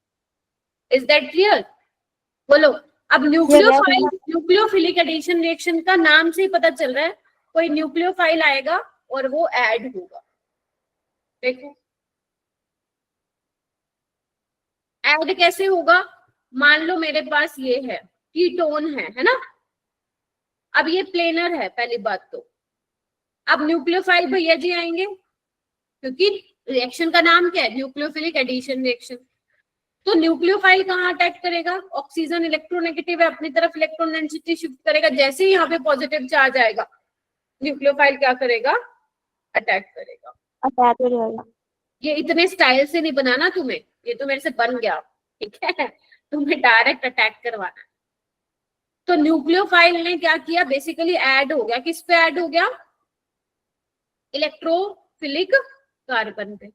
Is that clear? बोलो। अब न्यूक्लियोफिलिक एडिशन रिएक्शन का नाम से ही पता चल रहा है, कोई न्यूक्लियोफाइल आएगा और वो ऐड होगा। देखो ऐड कैसे होगा, मान लो मेरे पास ये है कीटोन है ना, अब ये प्लेनर है पहली बात तो, अब न्यूक्लियोफाइल भैया जी आएंगे, क्योंकि रिएक्शन का नाम क्या है, न्यूक्लियोफिलिक एडिशन रिएक्शन। तो न्यूक्लियोफाइल कहाँ अटैक करेगा, ऑक्सीजन इलेक्ट्रोनेगेटिव है, अपनी तरफ इलेक्ट्रॉन डेंसिटी शिफ्ट करेगा, जैसे ही यहाँ पे पॉजिटिव चार्ज आएगा न्यूक्लियोफाइल क्या करेगा, अटैक करेगा। अटैक हो जाएगा। ये इतने स्टाइल से नहीं बनाना तुम्हें, ये तो मेरे से बन गया, ठीक है, तुम्हें डायरेक्ट अटैक करवाना है। तो न्यूक्लियोफाइल ने क्या किया, बेसिकली ऐड हो गया, किस पे ऐड हो गया, इलेक्ट्रोफिलिक कार्बन पे,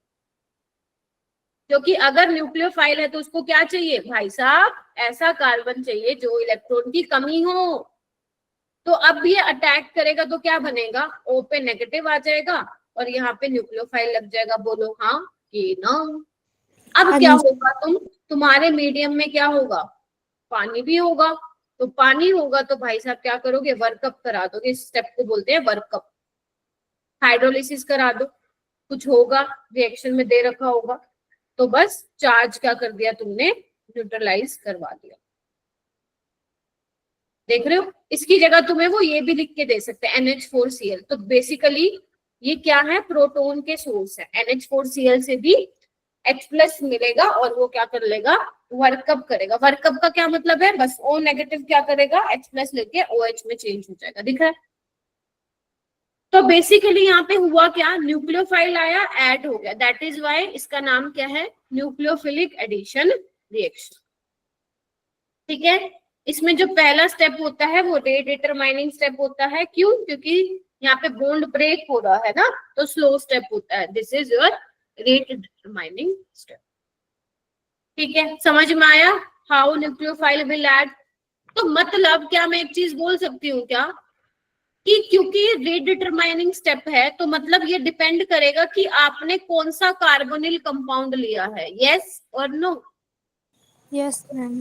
क्योंकि अगर न्यूक्लियोफाइल है तो उसको क्या चाहिए भाई साहब, ऐसा कार्बन चाहिए जो इलेक्ट्रॉन की कमी हो। तो अब ये अटैक करेगा तो क्या बनेगा, O पे नेगेटिव आ जाएगा और यहाँ पे न्यूक्लियोफाइल लग जाएगा। बोलो हाँ कि ना। अब क्या होगा, तुम्हारे मीडियम में क्या होगा, पानी भी होगा, तो पानी होगा तो भाई साहब क्या करोगे, वर्कअप करा दोगे, इस स्टेप को बोलते हैं वर्कअप, हाइड्रोलिसिस करा दो, कुछ होगा रिएक्शन में दे रखा होगा, तो बस चार्ज क्या कर दिया तुमने, न्यूट्रलाइज करवा दिया। देख रहे हो, इसकी जगह तुम्हें वो ये भी लिख के दे सकते हैं NH4Cl, तो बेसिकली ये क्या है, प्रोटॉन के सोर्स है, NH4Cl से भी H+ मिलेगा और वो क्या कर लेगा, वर्कअप करेगा। वर्कअप का क्या मतलब है, बस O नेगेटिव क्या करेगा, H+ लेके OH में चेंज हो जाएगा, दिख रहा है। तो बेसिकली यहाँ पे हुआ क्या, न्यूक्लियोफाइल आया, ऐड हो गया, दैट इज व्हाई इसका नाम क्या है, न्यूक्लियोफिलिक एडिशन रिएक्शन। ठीक है, इसमें जो पहला स्टेप होता है वो रेट डिटरमाइनिंग स्टेप होता है, क्यों, क्योंकि यहाँ पे बॉन्ड ब्रेक हो रहा है ना, तो स्लो स्टेप होता है, this is your rate determining step. ठीक है, समझ में आया, हाउ न्यूक्लियोफाइल विल ऐड। तो मतलब क्या, मैं एक चीज बोल सकती हूँ क्या, कि क्योंकि रेट डिटरमाइनिंग स्टेप है, तो मतलब ये डिपेंड करेगा कि आपने कौन सा कार्बोनिल कंपाउंड लिया है, यस और no. Yes ma'am.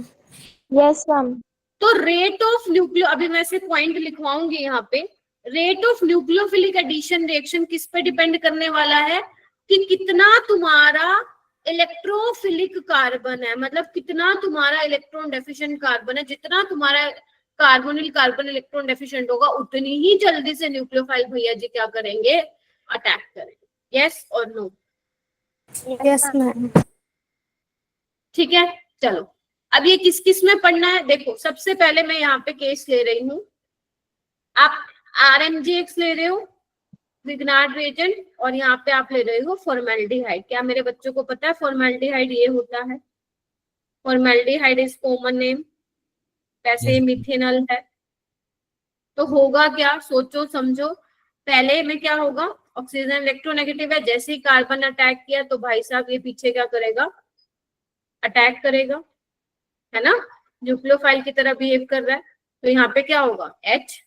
Yes ma'am. तो रेट ऑफ न्यूक्लियो, अभी मैं से पॉइंट लिखवाऊंगी यहाँ पे, rate of nucleophilic addition reaction किस पे डिपेंड करने वाला है, कि कितना तुम्हारा इलेक्ट्रोफिलिक कार्बन है, मतलब कितना तुम्हारा इलेक्ट्रॉन डेफिशिएंट कार्बन है। जितना तुम्हारा कार्बोनिल कार्बन इलेक्ट्रॉन डेफिशिएंट होगा, उतनी ही जल्दी से न्यूक्लियोफाइल भैया जी क्या करेंगे, अटैक करेंगे, यस और नो। Yes ma'am. ठीक है, चलो अब ये किस किस में पढ़ना है, देखो सबसे पहले मैं यहाँ पे केस ले रही हूँ, आप RMGX ले रहे हो, गिगनार्ड रिएजेंट, और यहाँ पे आप ले रहे हो फॉर्मेल्डिहाइड। क्या मेरे बच्चों को पता है फॉर्मेल्डिहाइड ये होता है, फॉर्मेल्डिहाइड इज कॉमन नेम, वैसे मिथेनॉल है। तो होगा क्या, सोचो समझो, पहले में क्या होगा, ऑक्सीजन इलेक्ट्रोनेगेटिव है, जैसे ही कार्बन अटैक किया तो भाई साहब ये पीछे क्या करेगा, अटैक करेगा, है ना, न्यूक्लियोफाइल की तरह बिहेव कर रहा है। तो यहाँ पे क्या होगा, H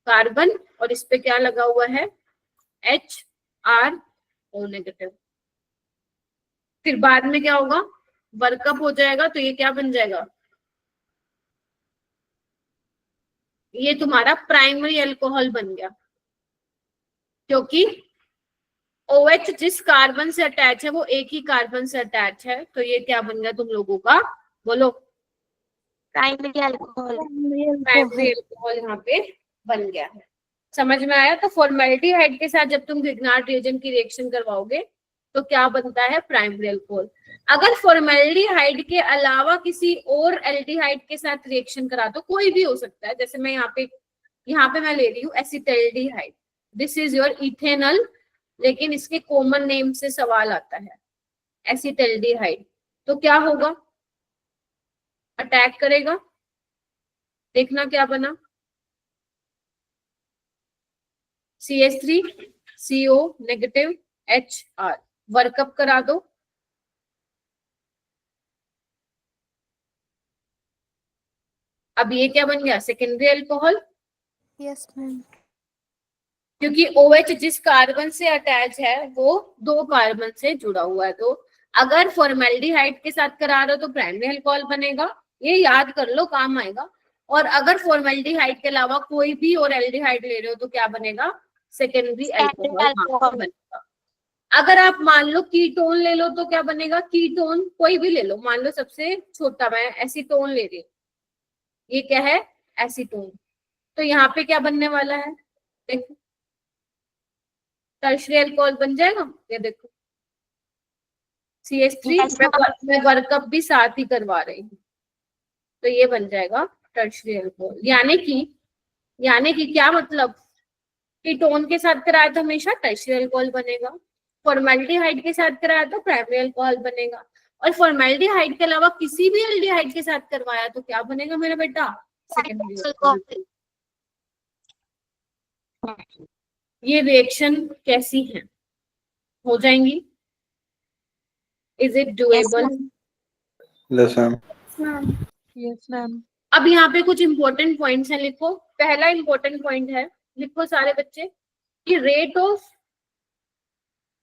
कार्बन और इस पे क्या लगा हुआ है, HRO नेगेटिव। फिर बाद में क्या होगा, वर्कअप हो जाएगा, तो ये क्या बन जाएगा, ये तुम्हारा प्राइमरी अल्कोहल बन गया, क्योंकि OH जिस कार्बन से अटैच है वो एक ही कार्बन से अटैच है, तो ये क्या बन गया तुम लोगों का, बोलो। Primary alcohol. प्राइमरी अल्कोहल यहाँ पे बन गया है। समझ में आया? तो फॉर्मेल्डिहाइड के साथ जब तुम ग्रिग्नार्ड रिएजेंट की रिएक्शन करवाओगे तो क्या बनता है, प्राइमरी अल्कोहल। अगर फॉर्मेल्डिहाइड के अलावा किसी और एल्डिहाइड के साथ रिएक्शन करा दो, कोई भी हो सकता है, जैसे मैं यहाँ पे मैं ले रही हूँ acetaldehyde, this is your ethanol, लेकिन इसके कॉमन नेम से सवाल आता है एसिटल्डिहाइड, तो क्या होगा, अटैक करेगा। देखना क्या बना, CH3 CO negative HR, workup करा दो। अब ये क्या बन गया, सेकेंडरी अल्कोहल, यस मैम। क्योंकि OH जिस कार्बन से अटैच है वो 2 कार्बन से जुड़ा हुआ है। तो अगर फॉर्मेल्डिहाइड के साथ करा रहे हो तो प्राइमरी अल्कोहल बनेगा, ये याद कर लो, काम आएगा। और अगर फॉर्मेल्डिहाइड के अलावा कोई भी और एल्डिहाइड ले रहे हो तो क्या बनेगा, सेकेंडरी अल्कोहल बनेगा। अगर आप मान लो कीटोन ले लो तो क्या बनेगा, कीटोन कोई भी ले लो, मान लो सबसे छोटा मैं एसीटोन ले रही हूँ, ये क्या है, एसीटोन, तो यहाँ पे क्या बनने वाला है, देखो टर्शियरी अल्कोहल बन जाएगा। ये देखो CH3 मैं वर्कअप भी साथ ही करवा रही हूँ, तो ये बन जाएगा टर्शियरी अल्कोहल। यानी कि क्या मतलब, कीटोन के साथ कराया तो हमेशा टर्शियरी अल्कोहल बनेगा, फॉर्मेल्डिहाइड के साथ कराया तो प्राइमरी अल्कोहल बनेगा, और फॉर्मेल्डिहाइड के अलावा किसी भी एल्डिहाइड के साथ करवाया तो क्या बनेगा मेरा बेटा, सेकेंडरी अल्कोहल। ये रिएक्शन कैसी है, हो जाएंगी, is it doable? Yes, ma'am. Yes ma'am. अब यहाँ पे कुछ इंपॉर्टेंट पॉइंट्स हैं, लिखो। पहला इंपॉर्टेंट पॉइंट है, लिखो सारे बच्चे, कि rate of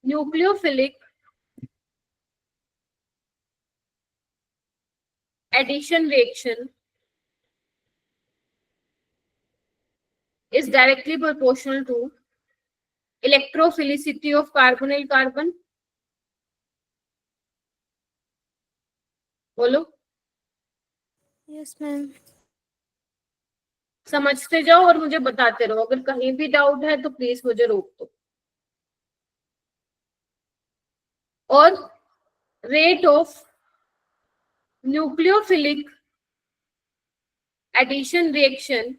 nucleophilic addition reaction is directly proportional to electrophilicity of carbonyl carbon. बोलो, यस मैम। समझते जाओ और मुझे बताते रहो, अगर कहीं भी डाउट है तो प्लीज मुझे रोक दो। और rate of nucleophilic addition reaction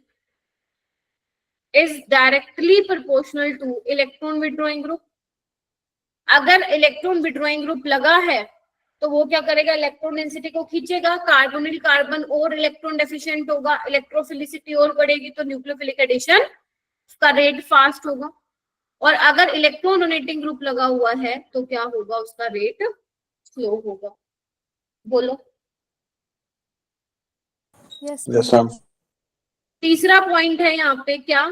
is directly proportional to electron withdrawing group. अगर इलेक्ट्रॉन विड्रॉइंग ग्रुप लगा है तो वो क्या करेगा, इलेक्ट्रॉन डेंसिटी को खींचेगा, कार्बोनिल कार्बन और इलेक्ट्रॉन डेफिशिएंट होगा, इलेक्ट्रोफिलिसिटी और बढ़ेगी, तो न्यूक्लियोफिलिक एडिशन का रेट फास्ट होगा। और अगर इलेक्ट्रॉन डोनेटिंग ग्रुप लगा हुआ है तो क्या होगा, उसका रेट स्लो होगा। बोलो, यस Yes, ma'am. तीसरा पॉइंट है यहाँ पे क्या,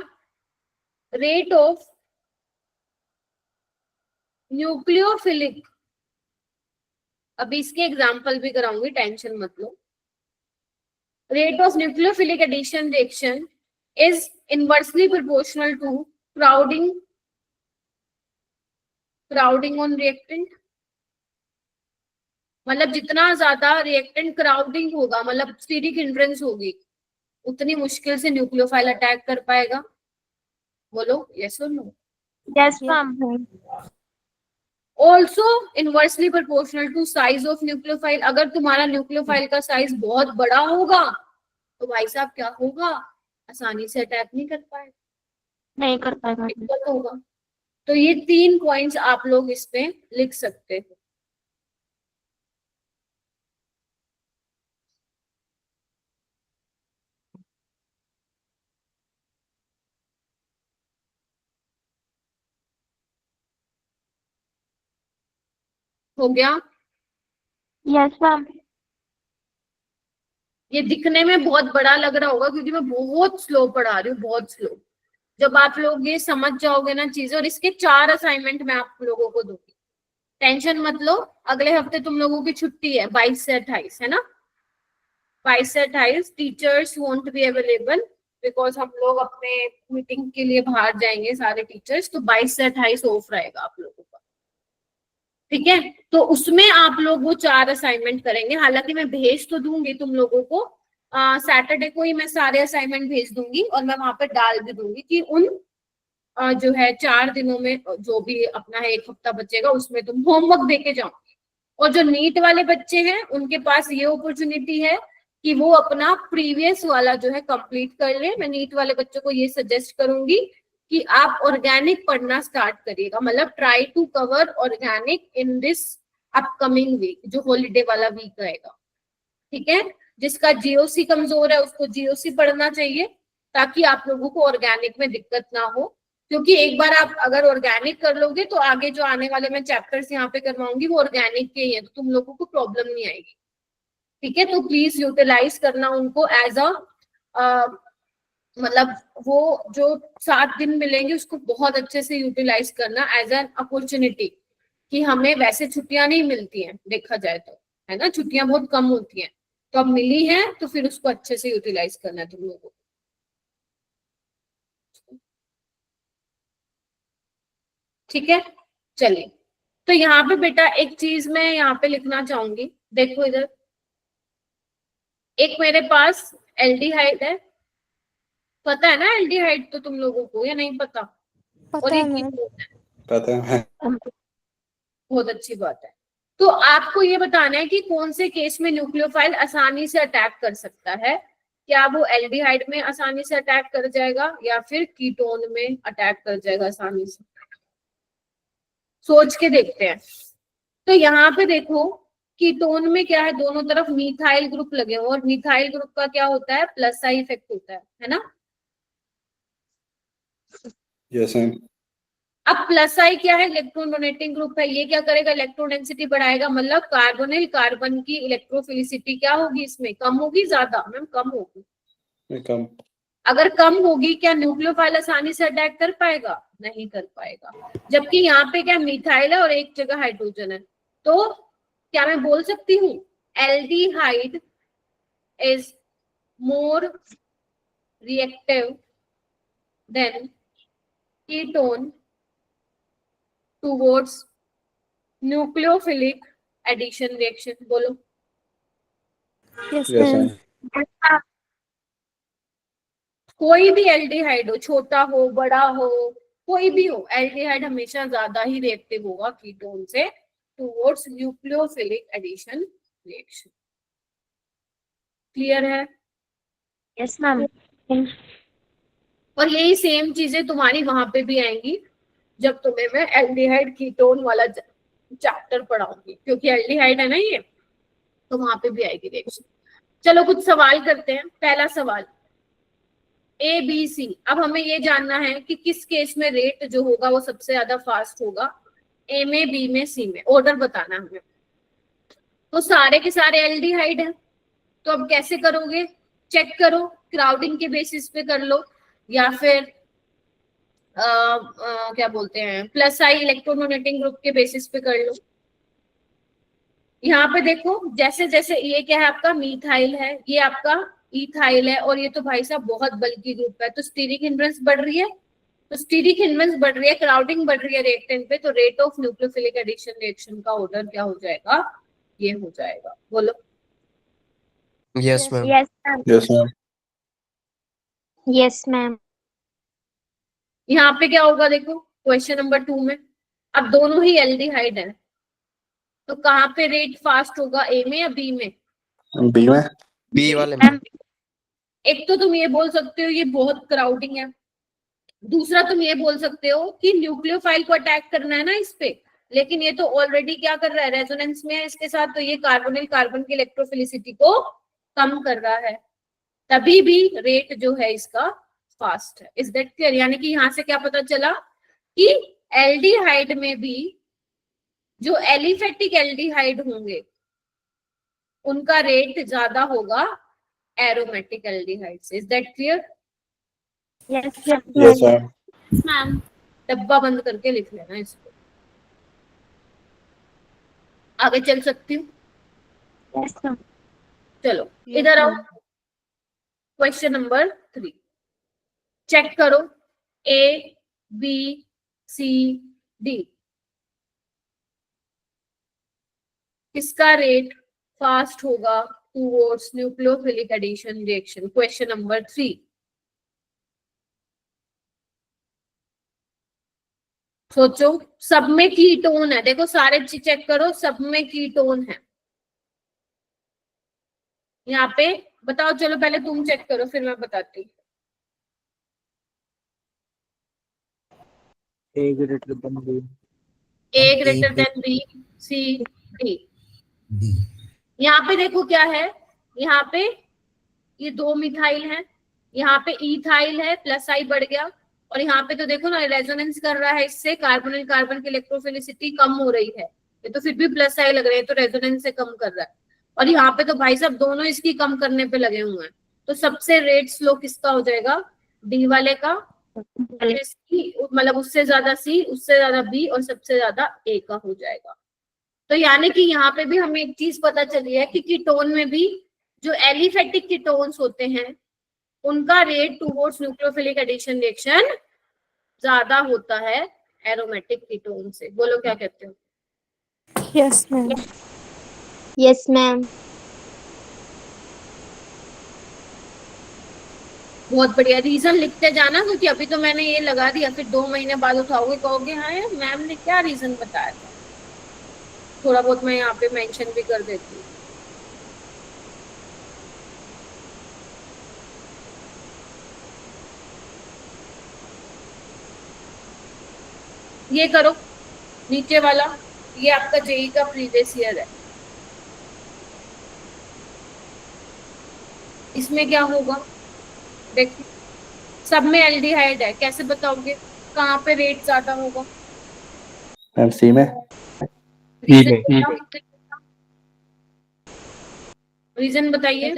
रेट ऑफ न्यूक्लियोफिलिक, अभी इसके एग्जांपल भी कराऊंगी, टेंशन मत लो। Rate of nucleophilic addition reaction is inversely proportional to crowding on reactant. मतलब जितना ज्यादा रिएक्टेंट क्राउडिंग होगा, मतलब स्टीरिक हिंड्रेंस होगी, उतनी मुश्किल से न्यूक्लियोफाइल अटैक कर पाएगा। बोलो यस और no? Yes, ma'am. Also inversely proportional to size of nucleophile. अगर तुम्हारा न्यूक्लियोफाइल का साइज बहुत बड़ा होगा तो भाई साहब क्या होगा, आसानी से अटैक नहीं कर पाएगा, नहीं कर पाएगा। दिक्कत होगा। तो ये 3 पॉइंट्स आप लोग इस पे लिख सकते हो। हो गया? Yes, ma'am. ये दिखने में बहुत बड़ा लग रहा होगा क्योंकि मैं बहुत स्लो पढ़ा रही हूँ, बहुत स्लो। जब आप लोग ये समझ जाओगे ना चीजें, और इसके 4 असाइनमेंट मैं आप लोगों को दूंगी, टेंशन मत लो। अगले हफ्ते तुम लोगों की छुट्टी है 22 से 28, है ना? 22 से 28 teachers won't be available because हम लोग अपने मीटिंग के लिए बाहर जाएंगे सारे टीचर्स, तो 22 से 28 ऑफ रहेगा आप लोगों का। ठीक है, तो उसमें आप लोग वो 4 असाइनमेंट करेंगे। हालांकि मैं भेज तो दूंगी तुम लोगों को, सैटरडे को ही मैं सारे असाइनमेंट भेज दूंगी और मैं वहां पे डाल भी दूंगी कि उन जो है 4 दिनों में जो भी अपना है 1 हफ्ता बचेगा उसमें तुम होमवर्क देके जाओ। और जो नीट वाले बच्चे हैं उनके पास ये अपॉर्चुनिटी है कि वो अपना प्रीवियस वाला जो है कंप्लीट कर ले। मैं नीट वाले बच्चों को ये सजेस्ट करूंगी कि आप ऑर्गेनिक पढ़ना स्टार्ट करिएगा, मतलब try to cover organic in this upcoming week, जो हॉलीडे वाला वीक रहेगा। ठीक है, जिसका जीओसी कमजोर है उसको जीओसी पढ़ना चाहिए ताकि आप लोगों को ऑर्गेनिक में दिक्कत ना हो, क्योंकि एक बार आप अगर ऑर्गेनिक कर लोगे तो आगे जो आने वाले मैं चैप्टर्स यहाँ पे करवाऊंगी वो ऑर्गेनिक के ही है, तो तुम लोगों को प्रॉब्लम नहीं आएगी। ठीक है, तो प्लीज यूटिलाइज करना उनको एज अ मतलब वो जो 7 दिन मिलेंगे उसको बहुत अच्छे से यूटिलाइज करना एज एन अपॉर्चुनिटी, कि हमें वैसे छुट्टियां नहीं मिलती हैं देखा जाए तो, है ना, छुट्टियां बहुत कम होती हैं, तो अब मिली है तो फिर उसको अच्छे से यूटिलाइज करना है तुम लोगों को। ठीक है, चलिए, तो यहाँ पे बेटा एक चीज मैं यहाँ पे लिखना चाहूंगी, देखो इधर, एक मेरे पास एल्डिहाइड है, पता है ना एल्डिहाइड तो तुम लोगों को, या नहीं पता? और पता ये है मैम। कीटोन है, पता है। बहुत अच्छी बात है। तो आपको ये बताना है कि कौन से केस में न्यूक्लियोफाइल आसानी से अटैक कर सकता है, क्या वो एल्डिहाइड में आसानी से अटैक कर जाएगा या फिर कीटोन में अटैक कर जाएगा आसानी से, सोच के देखते हैं। तो यहाँ पे देखो कीटोन में क्या है, दोनों तरफ मिथाइल ग्रुप लगे हुए, और मिथाइल ग्रुप का क्या होता है, प्लस आई इफेक्ट होता है ना। Yes ma'am. अब प्लस आई क्या है, इलेक्ट्रॉन डोनेटिंग ग्रुप है, ये क्या करेगा, इलेक्ट्रॉन डेंसिटी बढ़ाएगा, मतलब कार्बोनिल कार्बन की इलेक्ट्रोफिलिसिटी क्या होगी इसमें, कम होगी ज्यादा? मैम कम होगी। कम। अगर कम होगी क्या न्यूक्लियोफाइल आसानी से अटैक कर पाएगा? नहीं कर पाएगा। जबकि यहाँ पे क्या मिथाइल है और एक जगह हाइड्रोजन है, तो क्या मैं बोल सकती हूँ aldehyde is more reactive than ketone towards nucleophilic addition reaction? बोलो। Yes yes ma'am. मैम। कोई भी एल्डिहाइड हो, छोटा हो बड़ा हो कोई भी हो, एल्डिहाइड हमेशा ज्यादा ही रिएक्टिव होगा कीटोन से towards nucleophilic addition reaction. Clear है? Yes ma'am. और यही सेम चीजें तुम्हारी वहां पे भी आएंगी जब तुम्हें मैं एल्डिहाइड कीटोन वाला चैप्टर पढ़ाऊंगी, क्योंकि एल्डिहाइड है ना ये, तो वहां पे भी आएगी रिएक्शन। चलो कुछ सवाल करते हैं। पहला सवाल ए बी सी। अब हमें ये जानना है कि किस केस में रेट जो होगा वो सबसे ज्यादा फास्ट होगा, ए में, बी में, सी में, ऑर्डर बताना हमें। तो सारे के सारे एल्डिहाइड है, तो अब कैसे करोगे, चेक करो, क्राउडिंग के बेसिस पे कर लो या फिर क्या बोलते हैं प्लस आई इलेक्ट्रोडोनेटिंग ग्रुप के बेसिस पे कर लो। यहाँ पे देखो जैसे जैसे ये क्या है आपका मीथाइल है, ये आपका इथाइल है, और ये तो भाई साहब बहुत बल्कि ग्रुप है, तो स्टीरिक हिंड्रेंस बढ़ रही है, तो स्टीरिक हिंड्रेंस बढ़ रही है, क्राउडिंग बढ़ रही है रेट 10 पे, तो rate of nucleophilic addition reaction का ऑर्डर क्या हो जाएगा, ये हो जाएगा। बोलो। Yes, ma'am. Yes ma'am. Yes ma'am. Yes ma'am. यहाँ पे क्या होगा देखो क्वेश्चन नंबर 2 में, अब दोनों ही एल्डिहाइड है, तो कहाँ पे रेट फास्ट होगा, ए में या बी में? बी में। B वाले में. एक तो तुम ये बोल सकते हो ये बहुत क्राउडिंग है, दूसरा तुम ये बोल सकते हो कि न्यूक्लियोफाइल को अटैक करना है ना इस पे, लेकिन ये तो ऑलरेडी क्या कर रहा है, रेजोनेंस में है इसके साथ, तो ये कार्बोनिल कार्बन की इलेक्ट्रोफिलिसिटी को कम कर रहा है, तभी भी रेट जो है इसका फास्ट है। Is that clear? यानी कि यहाँ से क्या पता चला कि एल्डिहाइड में भी जो एलिफेटिक एल्डिहाइड होंगे उनका रेट ज्यादा होगा एरोमेटिक एल्डिहाइड से। Is that clear? Yes yes ma'am. Ma'am डब्बा बंद करके लिख लेना इसको, आगे चल सकती हूँ? Yes ma'am. चलो इधर आओ, क्वेश्चन नंबर 3 चेक करो, ए बी सी डी। किसका रेट फास्ट होगा towards nucleophilic addition reaction? Question number 3। सोचो, सब में कीटोन है, देखो सारे चेक करो, सब में कीटोन है यहाँ पे। बताओ, चलो पहले तुम चेक करो फिर मैं बताती हूँ। A greater than B. A greater than B, C, D. यहाँ पे देखो क्या है, यहाँ पे ये 2 मिथाइल है, यहाँ पे इथाइल है, प्लस आई बढ़ गया, और यहाँ पे तो देखो ना रेजोनेंस कर रहा है, इससे कार्बोनिल कार्बन की इलेक्ट्रोफिलिसिटी कम हो रही है, ये तो फिर भी प्लस आई लग रहे हैं, तो रेजोनेंस से कम कर रहा है। और यहाँ पे तो भाई साहब दोनों इसकी कम करने पे लगे हुए हैं, तो सबसे रेट स्लो किसका हो जाएगा? डी वाले का। मतलब उससे ज्यादा सी, उससे ज्यादा बी, और सबसे ज्यादा ए का हो जाएगा। तो यानी कि यहाँ पे भी हमें एक चीज पता चली है कि कीटोन में भी जो एलिफेटिक कीटोन्स होते हैं उनका rate towards nucleophilic addition reaction ज्यादा होता है एरोमेटिक कीटोन से। बोलो क्या कहते हो? Yes ma'am. Yes, ma'am. बहुत बढ़िया, रीजन लिखते जाना, क्योंकि अभी तो मैंने ये लगा दिया, फिर 2 महीने बाद उठाओगे, कहोगे हाँ यार मैम ने क्या रीजन बताया था। थोड़ा बहुत मैं यहाँ पे मेंशन भी कर देती हूँ। ये करो नीचे वाला, ये आपका जेई का प्रीवियस ईयर है। इसमें क्या होगा देखिए, सब में एल्डिहाइड है, कैसे बताओगे कहाँ पे रेट ज्यादा होगा? मैम सी में। रीजन बताइए।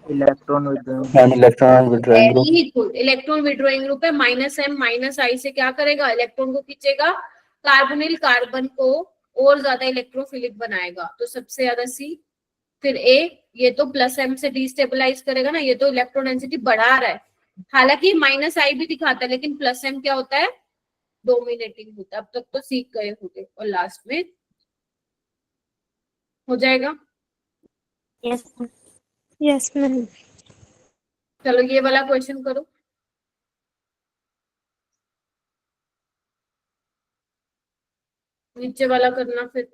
Electron withdrawing. Ma'am electron withdrawing group. Very good, electron withdrawing group है। माइनस एम माइनस आई से क्या करेगा? इलेक्ट्रॉन को खींचेगा, कार्बोनिल कार्बन को और ज्यादा इलेक्ट्रोफिलिक बनाएगा, तो सबसे ज्यादा सी, फिर ए। ये तो प्लस एम से डिस्टेबलाइज करेगा ना, ये तो इलेक्ट्रॉन डेंसिटी बढ़ा रहा है, हालांकि माइनस आई भी दिखाता है, लेकिन प्लस एम क्या होता है? डोमिनेटिंग होता है। अब तक तो सीख गए होंगे, और लास्ट में हो जाएगा। Yes. Yes ma'am. चलो ये वाला क्वेश्चन करो। नीचे वाला करना फिर।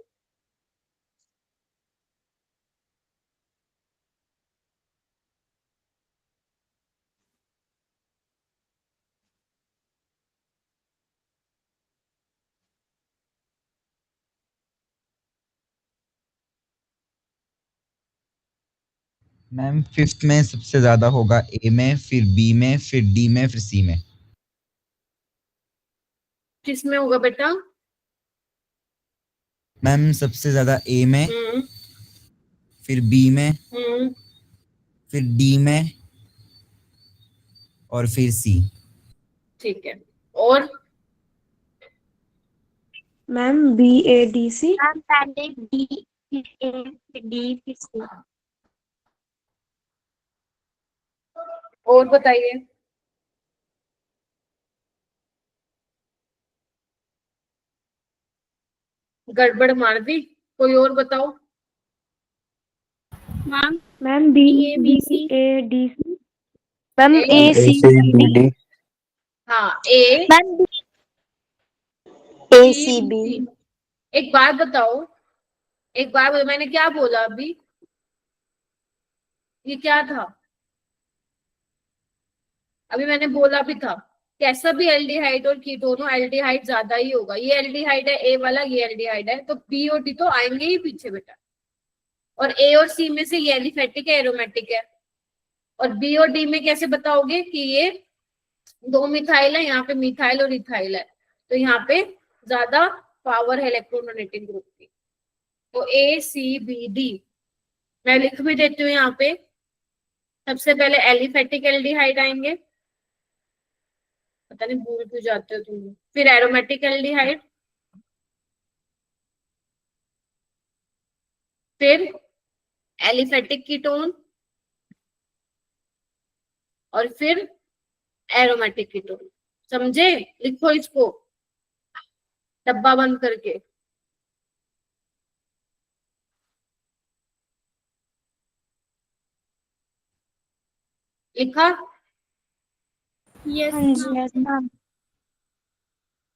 मैम 5th में सबसे ज्यादा होगा ए में, फिर बी में, फिर डी में, फिर सी में। किसमें होगा बेटा? मैम सबसे ज्यादा ए में, फिर बी में, फिर डी में, और फिर सी। ठीक है, और मैम BADC। Ma'am, पहले D, फिर A, फिर D, फिर C. और बताइए। गड़बड़ मार दी, कोई और बताओ। Ma'am BADC। Ma'am A, ACBD। हाँ ए Ma'am, B, A, C, B. एक बात बताओ, एक बार बताओ, मैंने क्या बोला अभी? ये क्या था? अभी मैंने बोला भी था, कैसा भी एल्डिहाइड और कीटोन, एल्डिहाइड ज्यादा ही होगा। ये एल्डिहाइड है ए वाला, ये एल्डिहाइड है, तो बी और डी तो आएंगे ही पीछे बेटा। और ए और सी में से ये एलिफेटिक है, एरोमेटिक है। और बी और डी में कैसे बताओगे कि ये 2 मिथाइल है, यहाँ पे मिथाइल और इथाइल है, तो यहाँ पे ज्यादा पावर है इलेक्ट्रोनेगेटिव ग्रुप की। तो ए सी बी डी मैं लिख भी देती हूँ यहाँ पे। सबसे पहले एलिफेटिक एल्डिहाइड आएंगे, पता नहीं भूल क्यों जाते हो तुम लोग। फिर एरोमेटिक एल्डिहाइड, फिर एलिफेटिक कीटोन, और फिर एरोमेटिक कीटोन। समझे? लिखो इसको डब्बा बंद करके। लिखा? यस हाँ जी यस मैम।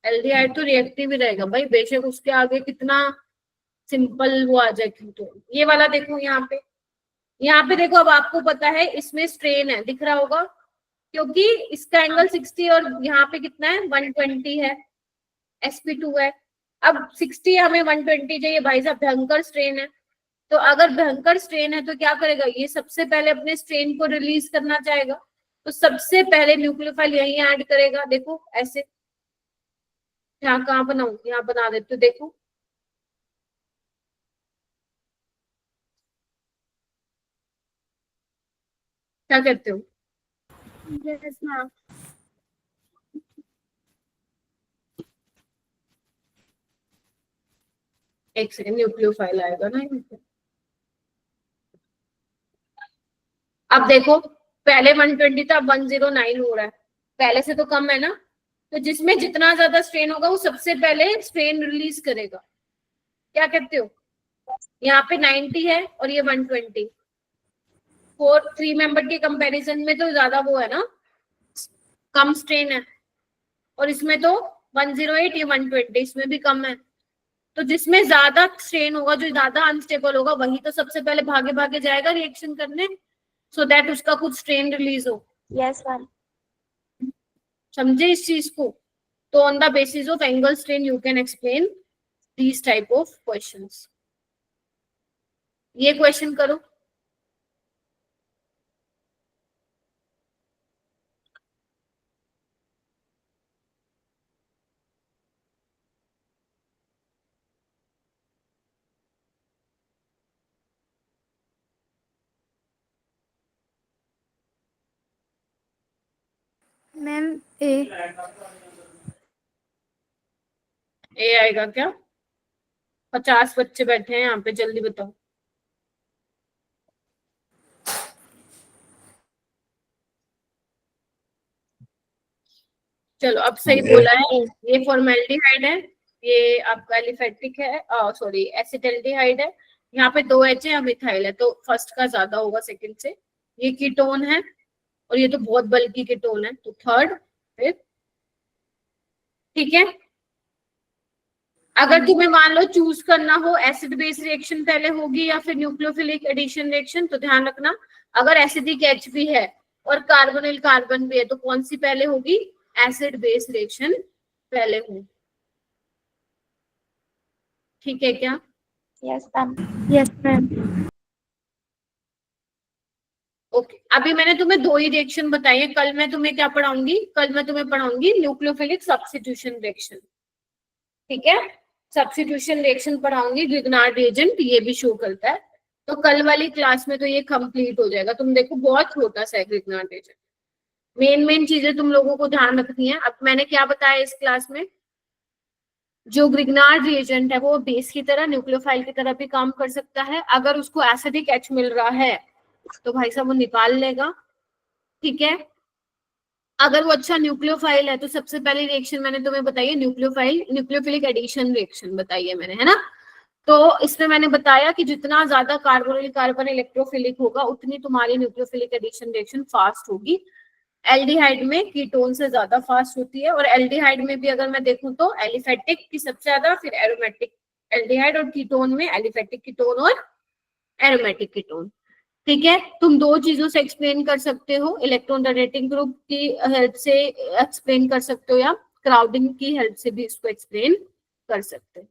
एल्डिहाइड तो रिएक्टिव ही रहेगा भाई, बेशक उसके आगे कितना सिंपल वो आ जाए क्यों। तो ये वाला देखो यहाँ पे देखो, अब आपको पता है इसमें स्ट्रेन है, दिख रहा होगा, क्योंकि इसका एंगल 60 और यहाँ पे कितना है 120 है, sp2 है। अब 60 हमें 120 चाहिए भाई साहब, भयंकर स्ट्रेन है। तो अगर भयंकर स्ट्रेन है तो क्या करेगा ये, सबसे पहले अपने स्ट्रेन को रिलीज करना चाहेगा, तो सबसे पहले न्यूक्लियोफाइल यही ऐड करेगा। देखो ऐसे, यहाँ कहाँ बनाऊं, यहाँ बना देते हो, देखो क्या कहते हो? Yes ma'am. एक सेकंड, न्यूक्लियोफाइल आएगा ना यहाँ पे। अब देखो पहले 120 था, 109 हो रहा है, पहले से तो कम है ना। तो जिसमें जितना ज्यादा स्ट्रेन होगा वो सबसे पहले स्ट्रेन रिलीज करेगा। क्या कहते हो? यहाँ पे 90 है और ये 120, 3 मेंबर के कंपैरिजन में तो ज्यादा वो है ना, कम स्ट्रेन है। और इसमें तो 108, ये 120, इसमें भी कम है। तो जिसमें ज्यादा स्ट्रेन होगा, जो ज्यादा अनस्टेबल होगा, वही तो सबसे पहले भागे भागे जाएगा रिएक्शन करने, सो दैट उसका कुछ स्ट्रेन रिलीज हो। Yes ma'am. समझे इस चीज को? तो on the basis of angle strain you can explain these type of questions. ये क्वेश्चन करो। मैम ए। ए आएगा क्या? 50 बच्चे बैठे हैं यहाँ पे, जल्दी बताओ। चलो अब सही बोला है। ये फॉर्मेल्डिहाइड है, ये आपका एलिफेटिक है, सॉरी एसिटल्डिहाइड है। यहाँ पे 2 H है, अब मिथाइल है, तो फर्स्ट का ज्यादा होगा सेकंड से। ये कीटोन है और ये तो बहुत बल्कि कीटोन है, तो थर्ड, फिफ्थ। ठीक है। अगर तुम्हें मान लो चूज करना हो एसिड बेस रिएक्शन पहले होगी या फिर न्यूक्लियोफिलिक एडिशन रिएक्शन, तो ध्यान रखना अगर एसिडिक H भी है और कार्बोनिल कार्बन भी है तो कौन सी पहले होगी? एसिड बेस रिएक्शन पहले हो। ठीक है क्या? Yes ma'am. Yes ma'am. Okay, अभी मैंने तुम्हें 2 ही रिएक्शन बताई है। कल मैं तुम्हें क्या पढ़ाऊंगी? कल मैं तुम्हें पढ़ाऊंगी न्यूक्लियोफिलिक सब्स्टिट्यूशन रिएक्शन। ठीक है, सब्स्टिट्यूशन रिएक्शन पढ़ाऊंगी, ग्रिग्नार्ड रिएजेंट ये भी शो करता है। तो कल वाली क्लास में तो ये कंप्लीट हो जाएगा। तुम देखो बहुत छोटा सा है ग्रिग्नार्ड रिएजेंट, मेन चीजें तुम लोगों को ध्यान रखनी है। अब मैंने क्या बताया इस क्लास में, जो ग्रिग्नार्ड रिएजेंट है वो बेस की तरह, न्यूक्लियोफाइल की तरह भी काम कर सकता है। अगर उसको एसिडिक H मिल रहा है तो भाई साहब वो निकाल लेगा। ठीक है, अगर वो अच्छा न्यूक्लियोफाइल है तो सबसे पहले रिएक्शन मैंने तुम्हें बताई है न्यूक्लियोफिलिक एडिशन रिएक्शन बताई है मैंने, है ना। तो इसमें मैंने बताया कि जितना ज्यादा कार्बोनिल कार्बन इलेक्ट्रोफिलिक होगा उतनी तुम्हारी न्यूक्लियोफिलिक एडिशन रिएक्शन फास्ट होगी। एल्डिहाइड में कीटोन से ज्यादा फास्ट होती है, और एल्डिहाइड में भी अगर मैं देखूं तो एलिफेटिक की सबसे ज्यादा, फिर एरोमेटिक। एल्डिहाइड और कीटोन में एलिफेटिक कीटोन और एरोमेटिक कीटोन। ठीक है, तुम 2 चीजों से एक्सप्लेन कर सकते हो, इलेक्ट्रॉन डोनेटिंग ग्रुप की हेल्प से एक्सप्लेन कर सकते हो या क्राउडिंग की हेल्प से भी इसको एक्सप्लेन कर सकते हो।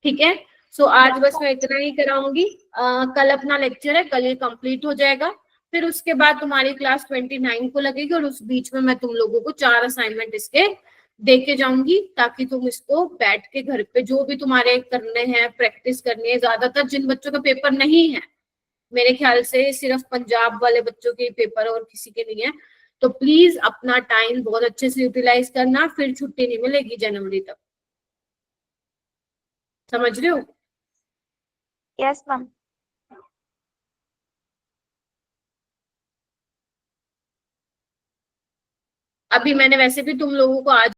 ठीक है, सो आज बस मैं इतना ही कराऊंगी। कल अपना लेक्चर है, कल ये कंप्लीट हो जाएगा। फिर उसके बाद तुम्हारी क्लास 29 को लगेगी, और उस बीच में मैं तुम लोगों को 4 असाइनमेंट इसके दे के जाऊंगी, ताकि तुम इसको बैठ के घर पे जो भी तुम्हारे करने हैं, प्रैक्टिस करनी है। ज्यादातर जिन बच्चों का पेपर नहीं है, मेरे ख्याल से सिर्फ पंजाब वाले बच्चों के पेपर और किसी के नहीं है, तो प्लीज अपना टाइम बहुत अच्छे से यूटिलाइज करना, फिर छुट्टी नहीं मिलेगी जनवरी तक। समझ रहे हो? Yes ma'am. अभी मैंने वैसे भी तुम लोगों को आज